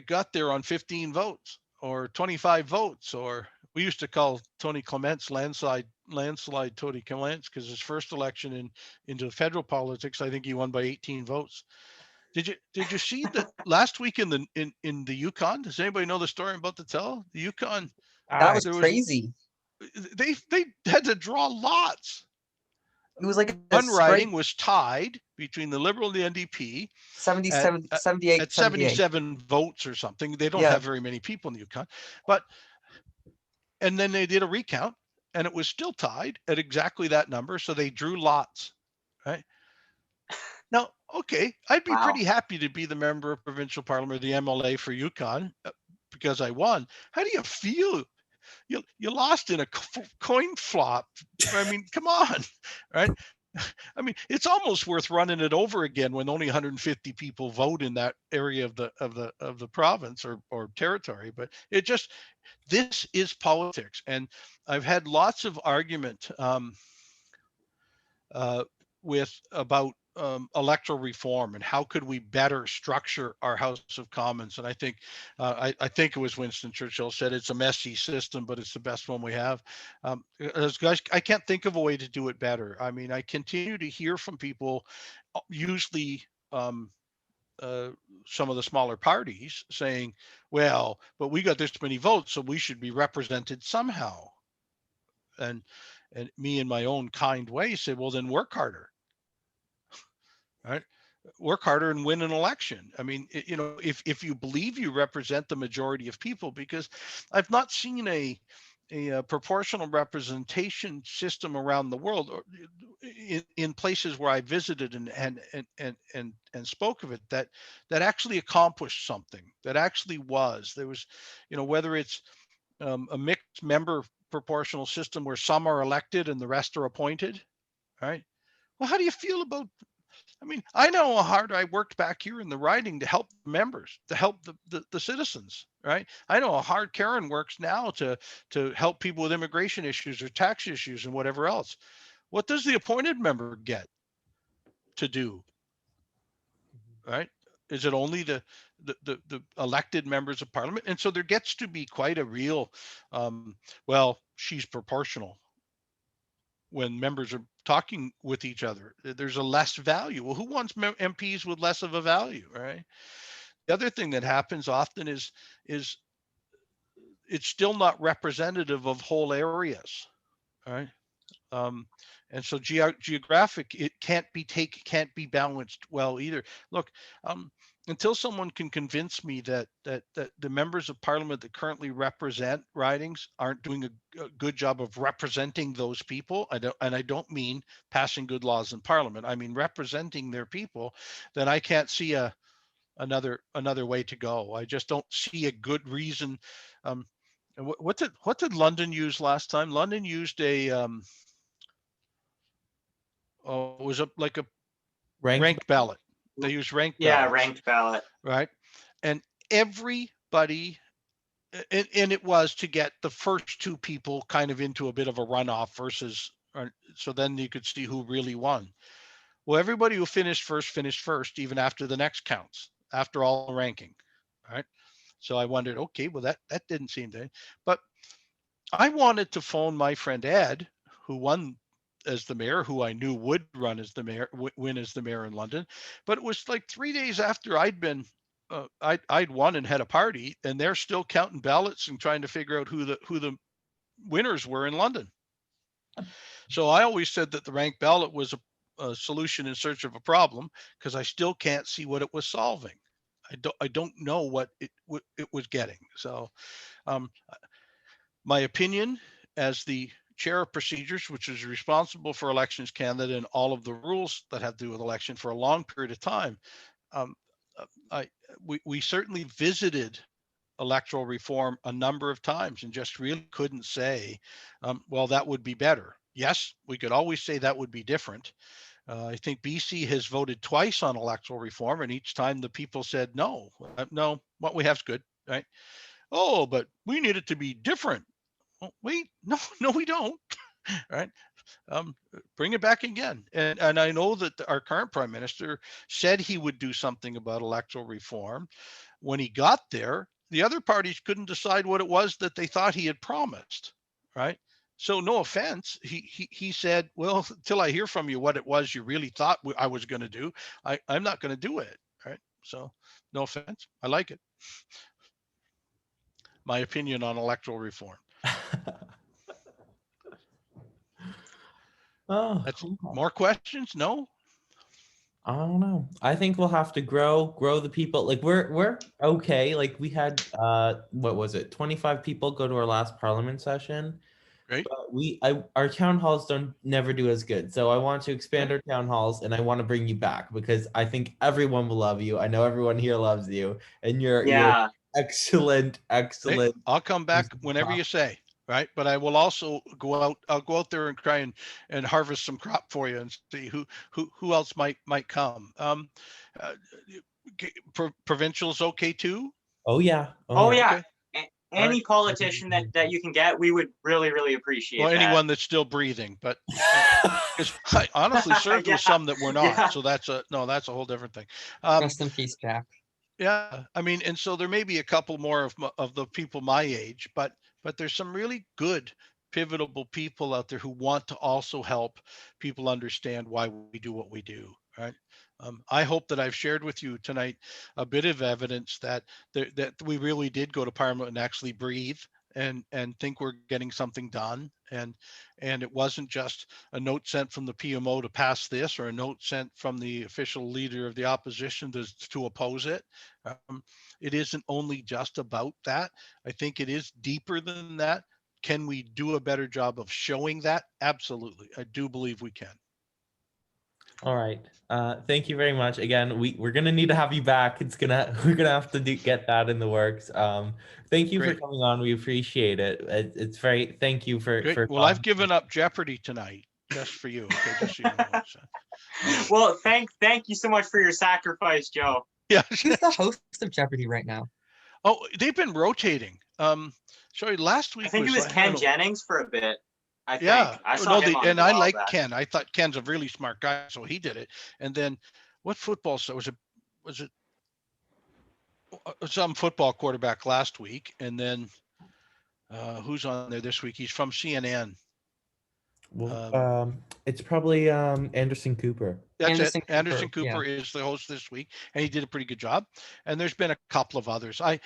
got there on 15 votes or 25 votes, or we used to call Tony Clements landslide Tony Clements because his first election into federal politics, I think he won by 18 votes. Did you see that last week in the Yukon? Does anybody know the story I'm about to tell? The Yukon, That I was there was crazy. they had to draw lots. It was like a One riding straight was tied between the Liberal and the NDP 77, 78, at 78. 77 votes or something. They don't Yeah. have very many people in the Yukon, and then they did a recount, and it was still tied at exactly that number. So they drew lots, right? Now, okay, I'd be Wow. pretty happy to be the member of provincial parliament, or the MLA for Yukon, because I won. How do you feel? You lost in a coin flop. I mean, come on, right? I mean, it's almost worth running it over again when only 150 people vote in that area of the province or territory. But this is politics, and I've had lots of argument uh, with about electoral reform and how could we better structure our House of Commons. And I think I think it was Winston Churchill said it's a messy system, but it's the best one we have. As guys, I can't think of a way to do it better. I mean, I continue to hear from people, usually um, uh, some of the smaller parties, saying, "Well, but we got this many votes, so we should be represented somehow." And me, in my own kind way, said, "Well, then work harder." Right? Work harder and win an election. I mean, if you believe you represent the majority of people, because I've not seen a proportional representation system around the world, or in places where I visited and spoke of it, that actually accomplished something, that actually there was, whether it's a mixed member proportional system where some are elected and the rest are appointed, right? Well, how do you feel about, I mean, I know how hard I worked back here in the riding to help members, to help the citizens, right? I know how hard Karen works now to help people with immigration issues or tax issues and whatever else. What does the appointed member get to do, right? Is it only the elected members of parliament? And so there gets to be quite a real, well, she's proportional when members are talking with each other. There's a less value. Well, who wants MPs with less of a value, right? The other thing that happens often is it's still not representative of whole areas, right? Um, and so geographic, it can't be balanced well either. Look, um, until someone can convince me that the members of parliament that currently represent ridings aren't doing a good job of representing those people, I don't mean passing good laws in parliament. I mean representing their people. Then I can't see another way to go. I just don't see a good reason. Um, and what did London use last time? London used a it was like a ranked ballot. They used ranked Yeah, ballots, ranked ballot. right? And everybody, and it was to get the first two people kind of into a bit of a runoff versus, so then you could see who really won. Well, everybody who finished first, even after the next counts, after all the ranking, right? So I wondered, okay, well that didn't seem to, but I wanted to phone my friend Ed, who won as the mayor, who I knew would run as the mayor, win as the mayor in London. But it was like 3 days after I'd won and had a party, and they're still counting ballots and trying to figure out who the winners were in London. So I always said that the ranked ballot was a solution in search of a problem, because I still can't see what it was solving. I don't know what it was getting. So um, my opinion as the chair of procedures, which is responsible for Elections Canada and all of the rules that have to do with election for a long period of time, um, we certainly visited electoral reform a number of times and just really couldn't say, well, that would be better. Yes, we could always say that would be different. I think BC has voted twice on electoral reform, and each time the people said no, no, what we have is good, right? Oh, but we need it to be different. Well, wait, no, we don't. Right? Bring it back again. And I know that our current prime minister said he would do something about electoral reform. When he got there, the other parties couldn't decide what it was that they thought he had promised. Right? So no offense, he said, well, until I hear from you what it was you really thought I was going to do, I'm not going to do it. Right? So no offense, I like it. My opinion on electoral reform. Oh, That's okay. more questions? No? I don't know. I think we'll have to grow the people. Like we're okay. Like we had what was it? 25 people go to our last parliament session. Great. But our town halls don't never do as good. So I want to expand our town halls and I want to bring you back because I think everyone will love you. I know everyone here loves you and you're Yeah. excellent, Hey, excellent. I'll come back whenever you say, right? But I will also go out. I'll go out there and try and harvest some crop for you and see who else might come. Uh, Provincial's okay too. Oh yeah. Oh Oh yeah. yeah. Okay. All right. Any politician that you can get, we would really appreciate Well, that. anyone that's still breathing, but because I honestly served Yeah, with some that were yeah. not, so that's a whole different thing. Rest in peace, Jack. Yeah, I mean, and so there may be a couple more of the people my age, but there's some really good pivotal people out there who want to also help people understand why we do what we do, right? I hope that I've shared with you tonight a bit of evidence that we really did go to Parliament and actually breathe and think we're getting something done, and it wasn't just a note sent from the PMO to pass this or a note sent from the official leader of the opposition to oppose it. Um, it isn't only just about that. I think it is deeper than that. Can we do a better job of showing that? Absolutely. I do believe we can. All right. Thank you very much. Again, we're gonna need to have you back. We're gonna have to get that in the works. Thank you for Great. coming on. We appreciate it. It's very thank you for Great. Well, I've talking. given up Jeopardy tonight just for you. Okay, just so you know. So, Well, thank you so much for your sacrifice, Joe. yeah. Who's the host of Jeopardy right now? Oh, they've been rotating. Sorry, last I week think it was I Ken don't know. Jennings for a bit. I think Yeah. I Oh, saw no, him on it and a I while like back. Ken. I thought Ken's a really smart guy, so he did it. And then what football star was it some football quarterback last week, and then who's on there this week? He's from CNN. Well, Um, it's probably Anderson Cooper. that's it. Anderson Cooper. Anderson Yeah. Cooper is the host this week, and he did a pretty good job. And there's been a couple of others. I,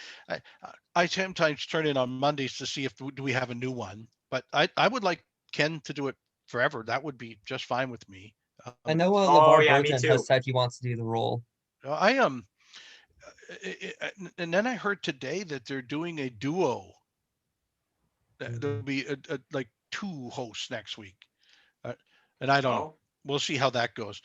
I sometimes turn in on Mondays to see if do we have a new one, but I would like Ken to do it forever. That would be just fine with me. I know Oh LeVar yeah, me Burton too. has said he wants to do the role. I am, and then I heard today that they're doing a duo. There'll be like two hosts next week, uh, and I don't know. Oh, We'll see how that goes.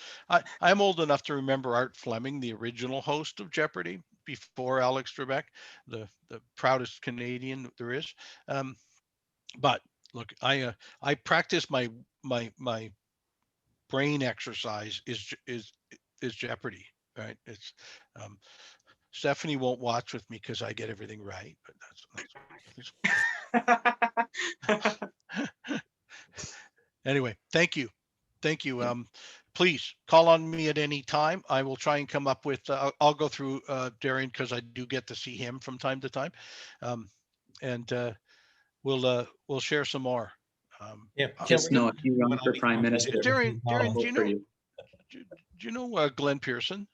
I'm old enough to remember Art Fleming, the original host of Jeopardy, before Alex Trebek, the proudest Canadian there is. But look, I practice my brain exercise is Jeopardy, right? It's um, Stephanie won't watch with me because I get everything right, but anyway. Thank you. Please call on me at any time. I will try and come up with. I'll go through Darian because I do get to see him from time to time, um, and we'll share some more. Yeah, Just know if you run for prime minister, Darian, I'll do vote you for know? you. Do you know Glenn Pearson?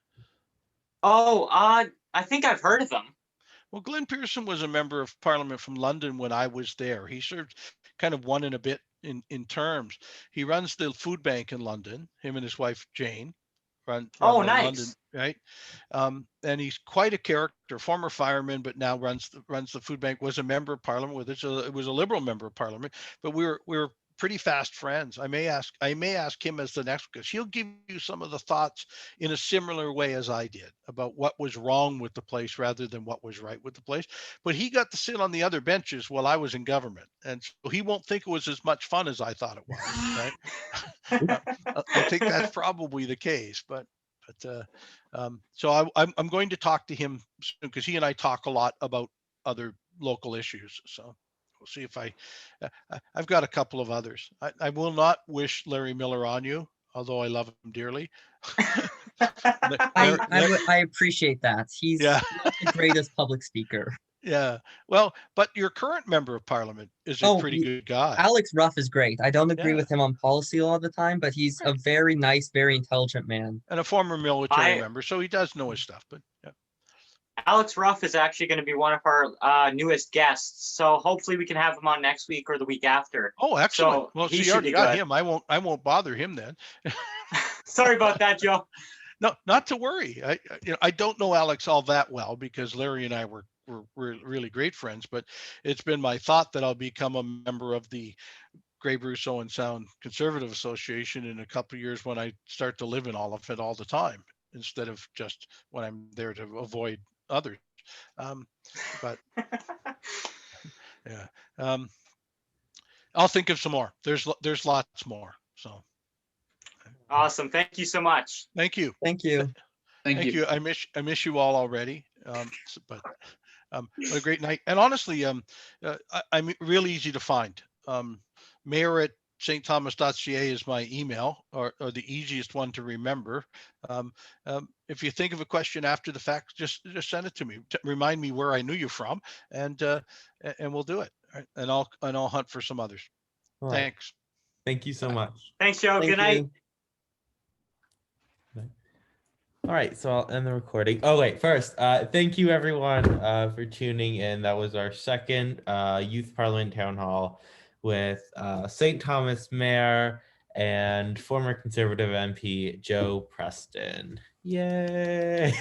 oh, I think I've heard of him. Well, Glenn Pearson was a member of Parliament from London when I was there. He served kind of one and a bit in terms. He runs the food bank in London. Him and his wife Jane run Oh, the London, nice. right? And he's quite a character. Former fireman, but now runs the food bank. Was a member of Parliament with it. So it was a Liberal member of Parliament. But we were pretty fast friends. I may ask him as the next because he'll give you some of the thoughts in a similar way as I did about what was wrong with the place rather than what was right with the place. But he got to sit on the other benches while I was in government, and so he won't think it was as much fun as I thought it was. Right? I think that's probably the case, so I'm going to talk to him soon because he and I talk a lot about other local issues. So we'll see if I've got a couple of others. I will not wish Larry Miller on you, although I love him dearly. I appreciate that. He's Yeah. not the greatest public speaker. Yeah. Well, but your current member of parliament is a pretty good guy. Alex Ruff is great. I don't agree Yeah. with him on policy all the time, but he's a very nice, very intelligent man. And a former military member, so he does know his stuff. But yeah. Alex Ruff is actually going to be one of our newest guests. So hopefully we can have him on next week or the week after. Oh, excellent. So Well, he so you should already be got good. him. I won't bother him then. Sorry about that, Joe. No, not to worry. I don't know Alex all that well because Larry and I were really great friends, but it's been my thought that I'll become a member of the Grey Rousseau and Sound Conservative Association in a couple of years when I start to live in all of it all the time, instead of just when I'm there to avoid others. But yeah, I'll think of some more. There's lots more. So Awesome. Thank you so much. thank you. Thank you. Thank you. I miss you all already. But what a great night. And honestly, I'm real easy to find. Mayor at stthomas.ca is my email, or the easiest one to remember. If you think of a question after the fact, just send it to me. Remind me where I knew you from, and we'll do it. Right? And I'll hunt for some others. All right. Thanks. Thank you so much. Thanks, Joe. Thank Good night. you. All right, so I'll end the recording. Oh wait, first, thank you everyone for tuning in. That was our second Youth Parliament Town Hall with St. Thomas Mayor and former Conservative MP Joe Preston. Yay!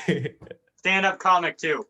Stand-up comic too.